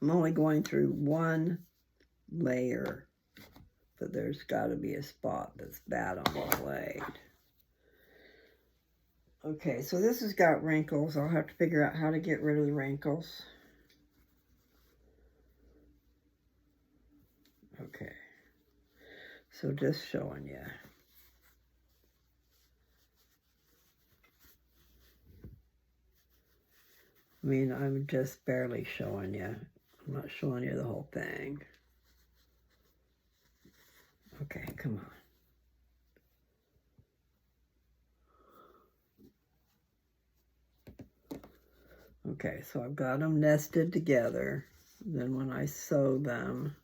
I'm only going through one layer, but there's got to be a spot that's bad on the blade. Okay, so this has got wrinkles. I'll have to figure out how to get rid of the wrinkles. Okay, so just showing you. I mean, I'm just barely showing you. I'm not showing you the whole thing. Okay, come on. Okay, so I've got them nested together. Then when I sew them,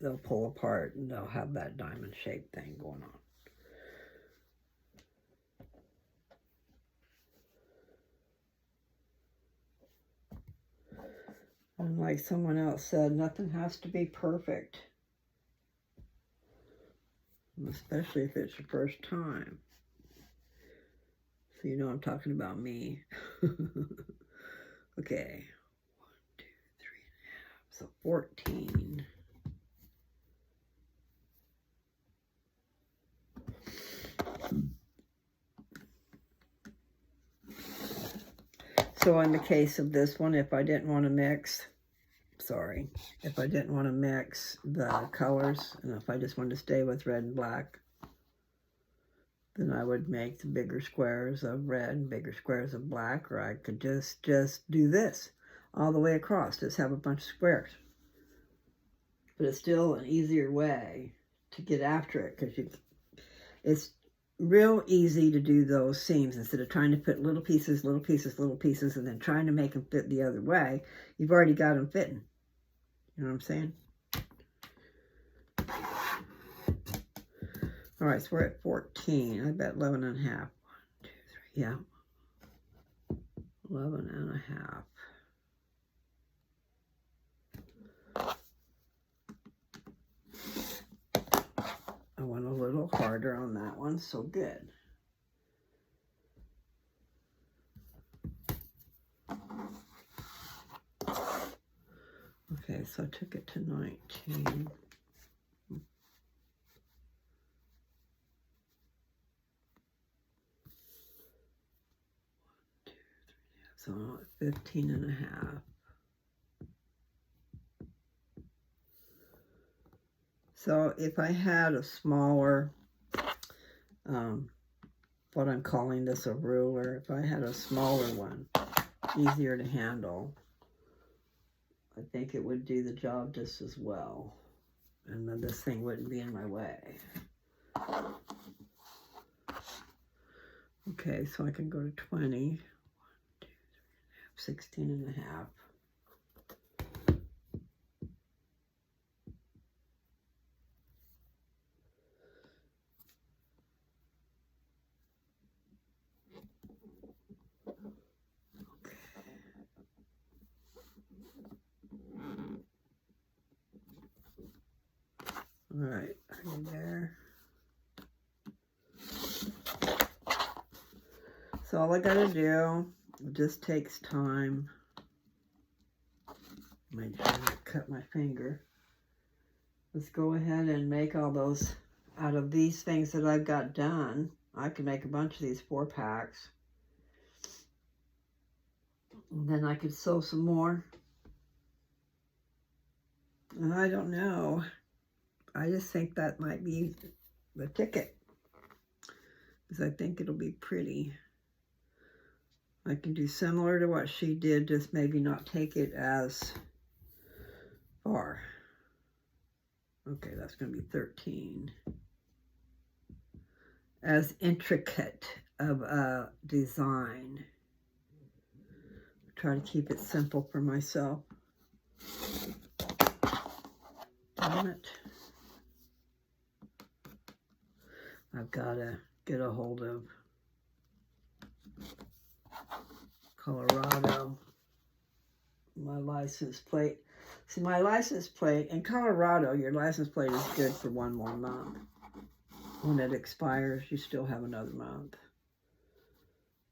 they'll pull apart and they'll have that diamond shaped thing going on. And like someone else said, nothing has to be perfect. Especially if it's your first time. So you know I'm talking about me. Okay. 1, 2, 3 and a half. So 14. So in the case of this one, if I didn't want to mix, if I didn't want to mix the colors, and if I just wanted to stay with red and black, then I would make the bigger squares of red and bigger squares of black, or I could just do this all the way across, just have a bunch of squares. But it's still an easier way to get after it, because it's real easy to do those seams instead of trying to put little pieces, little pieces, little pieces, and then trying to make them fit the other way. You've already got them fitting. You know what I'm saying? All right, so we're at 14. I bet 11 and a half. 1, 2, 3, yeah. 11 and a half. I went a little harder on that one, so good. Okay, so I took it to 19. So 15 and a half. So if I had a smaller, what I'm calling this a ruler, if I had a smaller one, easier to handle, I think it would do the job just as well. And then this thing wouldn't be in my way. Okay, so I can go to 20. 1, 2, 3, 16 and a half. All right, are you there? So all I gotta do, it just takes time. Make sure I cut my finger. Let's go ahead and make all those, out of these things that I've got done, I can make a bunch of these 4-packs. And then I could sew some more. And I don't know. I just think that might be the ticket. Because I think it'll be pretty. I can do similar to what she did, just maybe not take it as far. Okay, that's going to be 13. As intricate of a design. Try to keep it simple for myself. Damn it. I've got to get a hold of Colorado. My license plate. See, my license plate, in Colorado, your license plate is good for 1 more month. When it expires, you still have another month.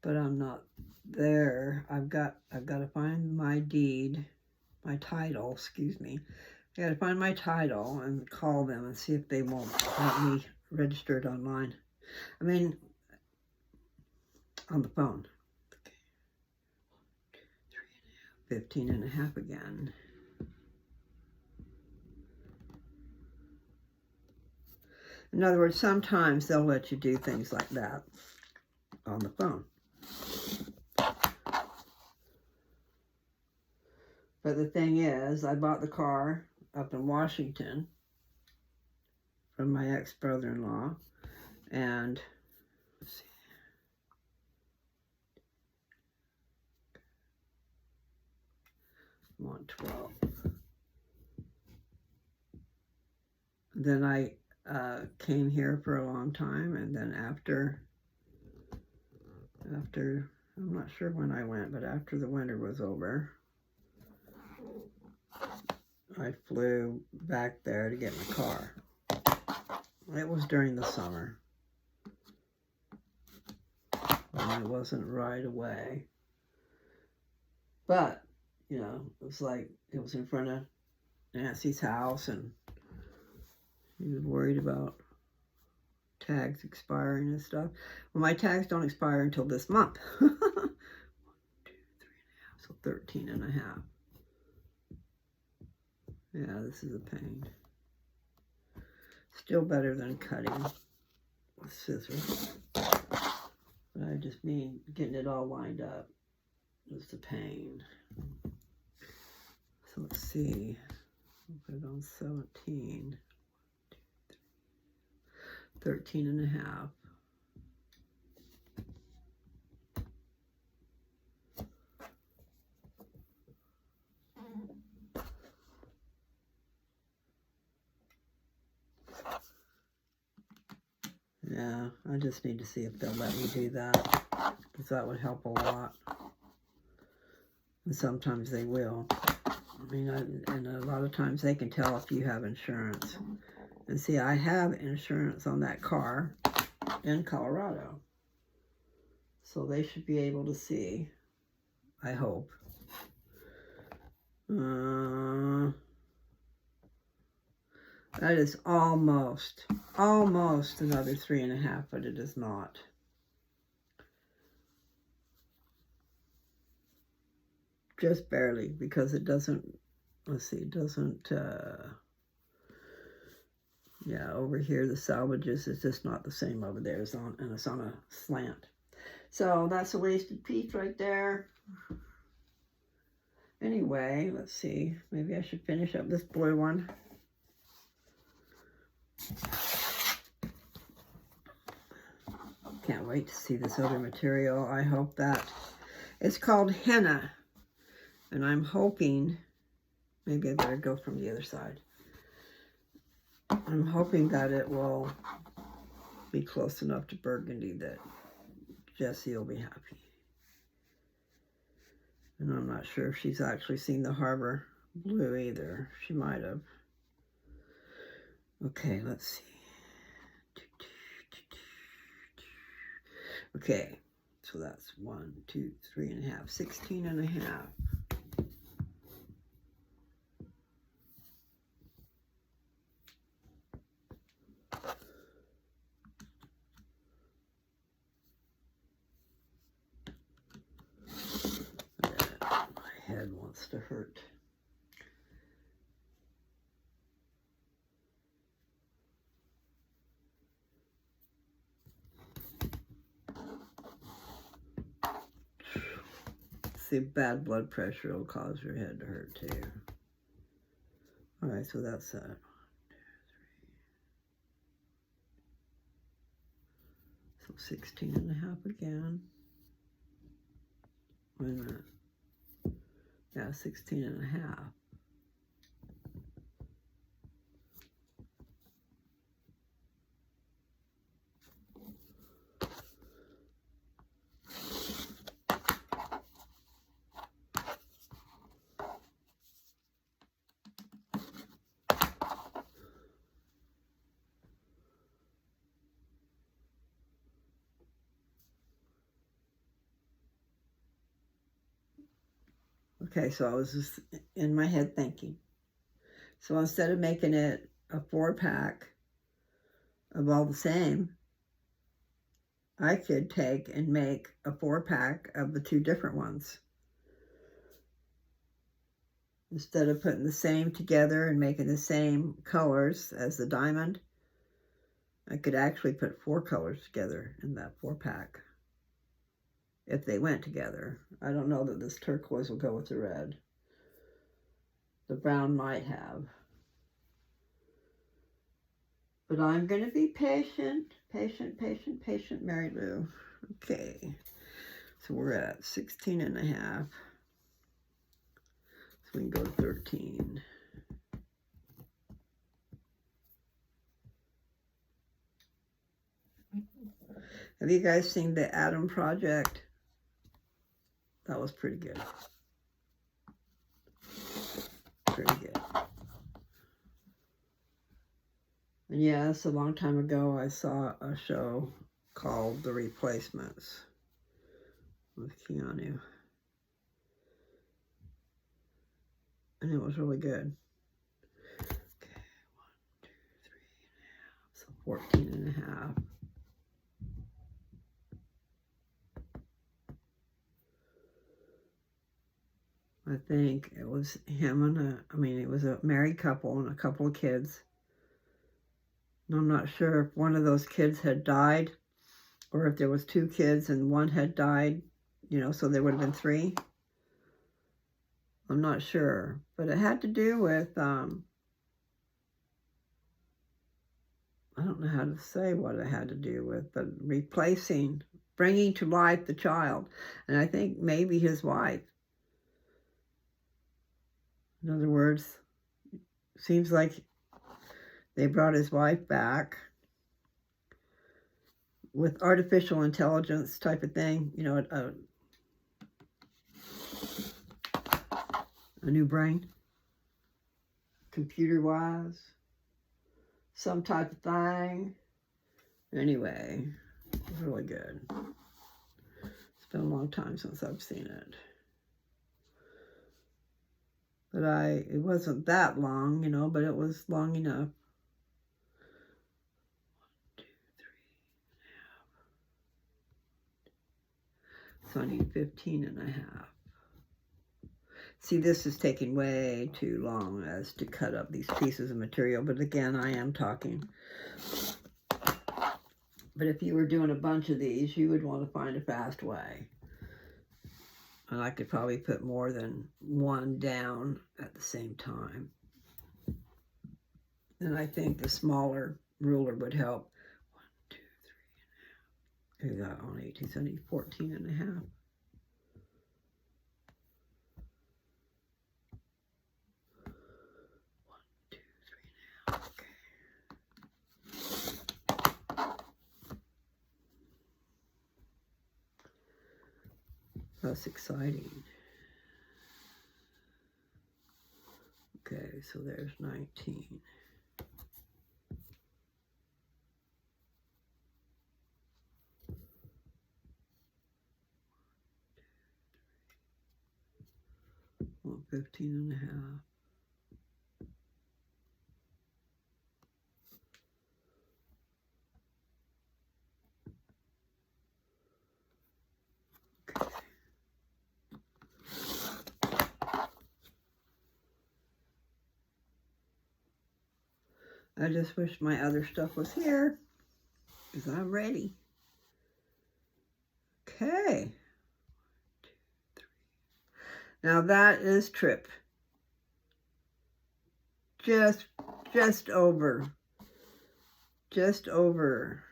But I'm not there. I've got to find my deed, my title, excuse me. I got to find my title and call them and see if they won't let me register it online. I mean, on the phone. Okay. 15 and a half again. In other words, sometimes they'll let you do things like that on the phone. But the thing is, I bought the car up in Washington from my ex-brother-in-law, and let's see. I'm on 12. Then I came here for a long time, and then after, I'm not sure when I went, but after the winter was over, I flew back there to get my car. It was during the summer, and it wasn't right away. But, you know, it was like, it was in front of Nancy's house, and he was worried about tags expiring and stuff. Well, my tags don't expire until this month. 1, 2, 3 and a half, so 13 and a half. Yeah, this is a pain. Still better than cutting with scissors. But I just mean getting it all lined up is the pain. So let's see. I'll put it on 17. 13 and a half. Yeah, I just need to see if they'll let me do that, because that would help a lot. And sometimes they will. I mean, and a lot of times they can tell if you have insurance. And see, I have insurance on that car in Colorado. So they should be able to see, I hope. That is almost another 3.5, but it is not. Just barely, because it doesn't, let's see, it doesn't, yeah, over here the salvages is just not the same over there. And it's on a slant. So that's a wasted piece right there. Anyway, let's see. Maybe I should finish up this blue one. Can't wait to see this other material. I hope that it's called henna. And I'm hoping, maybe I better go from the other side. I'm hoping that it will be close enough to burgundy that Jessie will be happy. And I'm not sure if she's actually seen the Harbor Blue either. She might have. Okay, let's see. Okay, so that's 1, 2, 3.5, 16.5. My head wants to hurt. See, bad blood pressure will cause your head to hurt too. All right, so that's that. 1, 2, 3. So 16.5 again. Wait a minute. Yeah, 16.5. Okay, so I was just in my head thinking. So instead of making it a 4-pack of all the same, I could take and make a 4-pack of the 2 different ones. Instead of putting the same together and making the same colors as the diamond, I could actually put 4 colors together in that 4-pack. If they went together. I don't know that this turquoise will go with the red. The brown might have. But I'm going to be patient, Mary Lou. Okay. So we're at 16.5. So we can go to 13. Have you guys seen the Atom Project? That was pretty good. Pretty good. And yes, a long time ago I saw a show called The Replacements with Keanu. And it was really good. Okay, 1, 2, 3.5. So 14.5. I think it was him and it was a married couple and a couple of kids. And I'm not sure if one of those kids had died or if there was 2 kids and one had died, so there would have been 3. I'm not sure, but it had to do with, I don't know how to say what it had to do with, but bringing to life the child. And I think maybe his wife. In other words, seems like they brought his wife back with artificial intelligence type of thing, a new brain, computer-wise, some type of thing. Anyway, it's really good. It's been a long time since I've seen it. But it wasn't that long, but it was long enough. so I need 15 and a half. See, this is taking way too long as to cut up these pieces of material, but again, I am talking. But if you were doing a bunch of these, you would want to find a fast way. And I could probably put more than one down at the same time. And I think the smaller ruler would help. 1, 2, 3 and a half. Here's that on 18, so I need 14 and a half. 1, 2, 3 and a half. Okay. That's exciting. Okay, so there's 19. Well, 15 and a half. I just wish my other stuff was here, because I'm ready. Okay. 1, 2, 3. Now that is trip. Just over. Just over.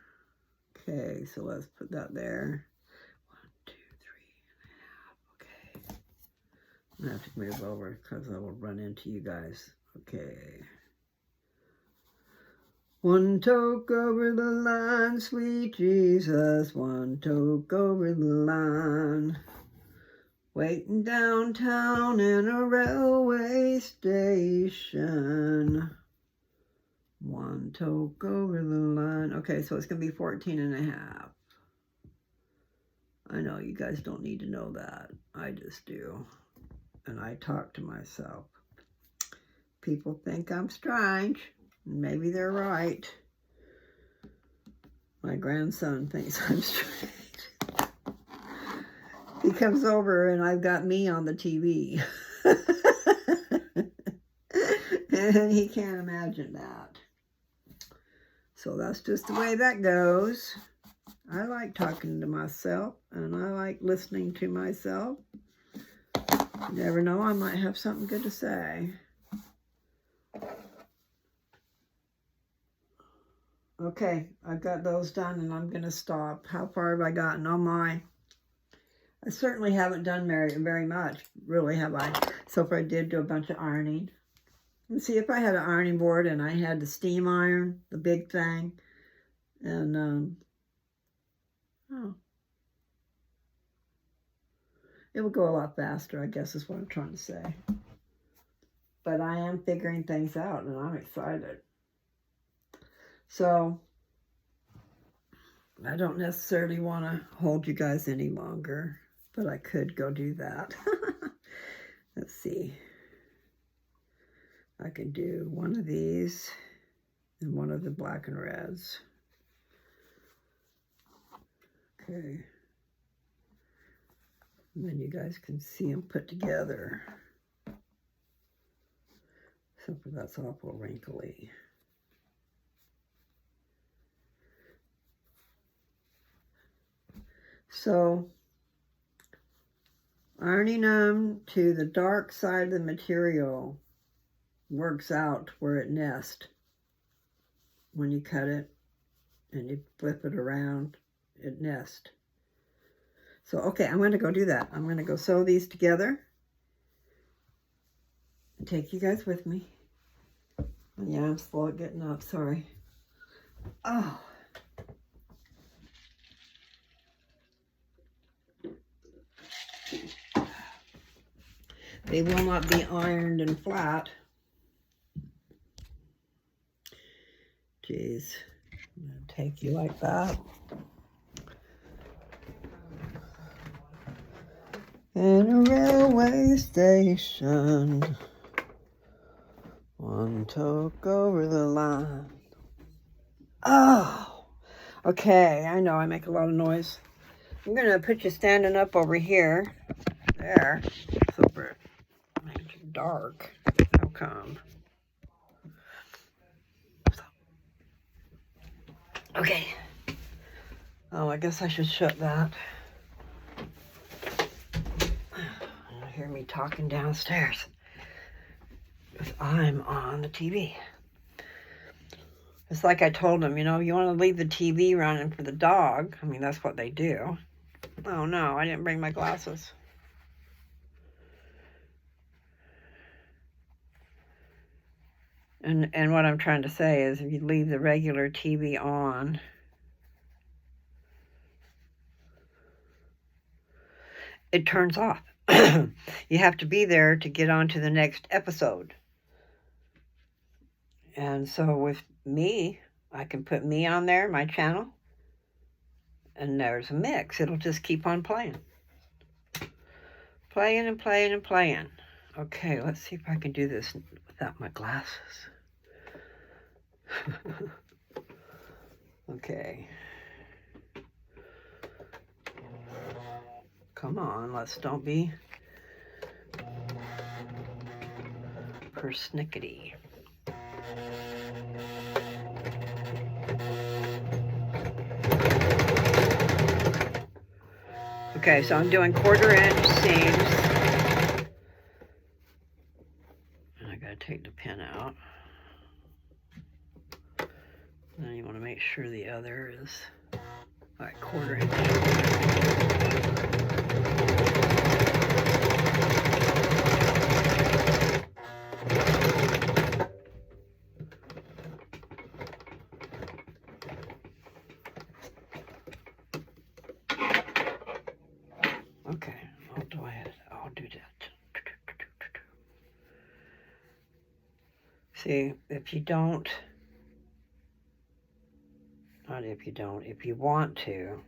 Okay, so let's put that there. 1, 2, 3 and a half. Okay. I'm gonna have to move over because I will run into you guys. Okay. One toke over the line, sweet Jesus, one toke over the line. Waiting downtown in a railway station. One toke over the line. Okay, so it's going to be 14 and a half. I know you guys don't need to know that. I just do. And I talk to myself. People think I'm strange. Maybe they're right. My grandson thinks I'm strange. He comes over and I've got me on the TV. And he can't imagine that. So that's just the way that goes. I like talking to myself and I like listening to myself. You never know, I might have something good to say. Okay, I've got those done and I'm going to stop. How far have I gotten? Oh my. I certainly haven't done very much, really, have I? So far I did do a bunch of ironing. Let's see, if I had an ironing board and I had the steam iron, the big thing, and, it would go a lot faster, I guess is what I'm trying to say. But I am figuring things out and I'm excited. So, I don't necessarily want to hold you guys any longer, but I could go do that. Let's see. I could do one of these and one of the black and reds. Okay. And then you guys can see them put together. Except for that's awful wrinkly. So, ironing them to the dark side of the material works out where it nests. When you cut it and you flip it around, it nests. So, okay, I'm going to go do that. I'm going to go sew these together. Take you guys with me. Yeah, I'm slow at getting up, sorry. Oh. They will not be ironed and flat. Jeez, I'm going to take you like that. In a railway station, one took over the line. Oh, okay, I know I make a lot of noise. I'm going to put you standing up over here. There. Super. Makes it dark. How come? Okay. Oh, I guess I should shut that. You'll hear me talking downstairs. Because I'm on the TV. It's like I told them, you know, you want to leave the TV running for the dog. I mean, that's what they do. Oh no, I didn't bring my glasses. And what I'm trying to say is if you leave the regular TV on, it turns off. You have to be there to get on to the next episode. And so with me, I can put me on there, my channel, and there's a mix. It'll just keep on playing. Playing and playing and playing. Okay, let's see if I can do this without my glasses. Okay. Come on, don't be persnickety. Okay, so I'm doing 1/4-inch seams. And I gotta take the pin out. And then you want to make sure the other is like 1/4 inch. Okay, I'll do that. See, if you want to,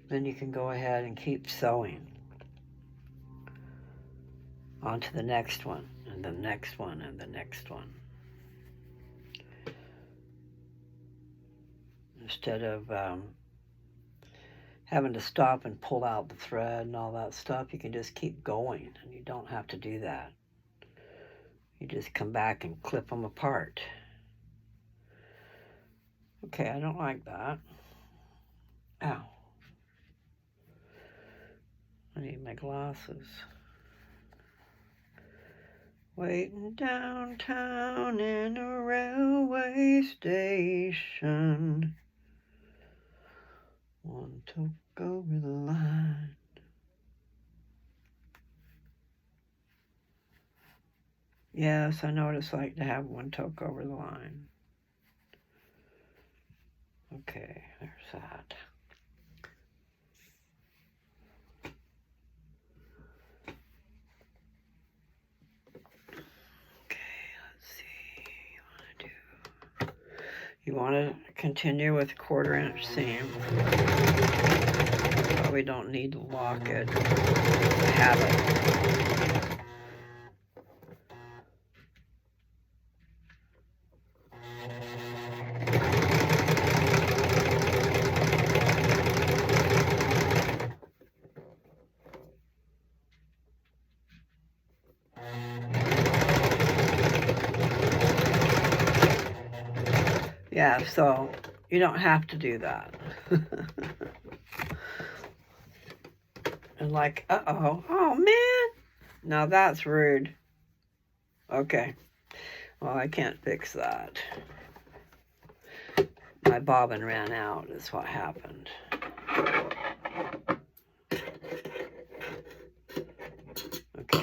then you can go ahead and keep sewing onto the next one, and the next one, and the next one. Instead of having to stop and pull out the thread and all that stuff, you can just keep going, and you don't have to do that. You just come back and clip them apart. Okay, I don't like that. Ow. I need my glasses. Waiting downtown in a railway station. One took over the line. Yes, I know what it's like to have one toke over the line. Okay, there's that. Okay, let's see. You want to continue with 1/4-inch seam. Probably don't need to lock it. Have it. Yeah, so you don't have to do that. And like, oh man, now that's rude. Okay, well, I can't fix that. My bobbin ran out is what happened. Okay.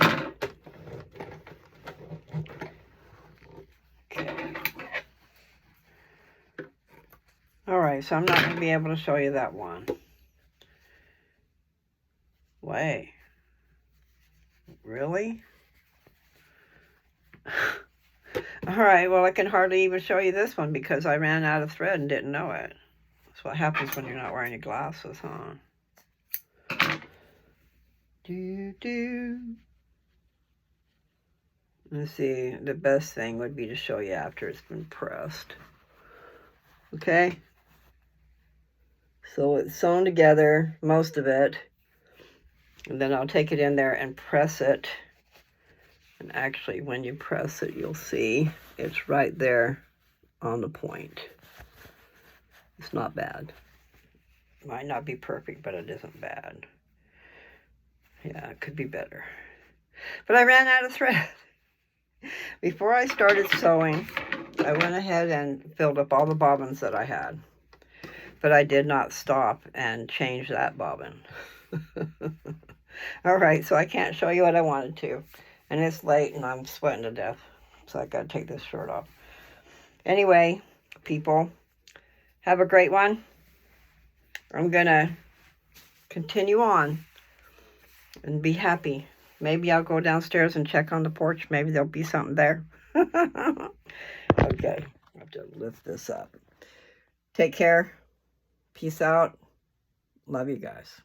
All right, so I'm not going to be able to show you that one. Way. Really? All right, well, I can hardly even show you this one because I ran out of thread and didn't know it. That's what happens when you're not wearing your glasses, huh? Do. Let's see, the best thing would be to show you after it's been pressed. Okay? So it's sewn together, most of it. And then I'll take it in there and press it. And actually, when you press it, you'll see it's right there on the point. It's not bad. Might not be perfect, but it isn't bad. Yeah, it could be better. But I ran out of thread. Before I started sewing, I went ahead and filled up all the bobbins that I had. But I did not stop and change that bobbin. All right, so I can't show you what I wanted to. And it's late and I'm sweating to death. So I got to take this shirt off. Anyway, people, have a great one. I'm going to continue on and be happy. Maybe I'll go downstairs and check on the porch. Maybe there'll be something there. Okay, I have to lift this up. Take care. Peace out. Love you guys.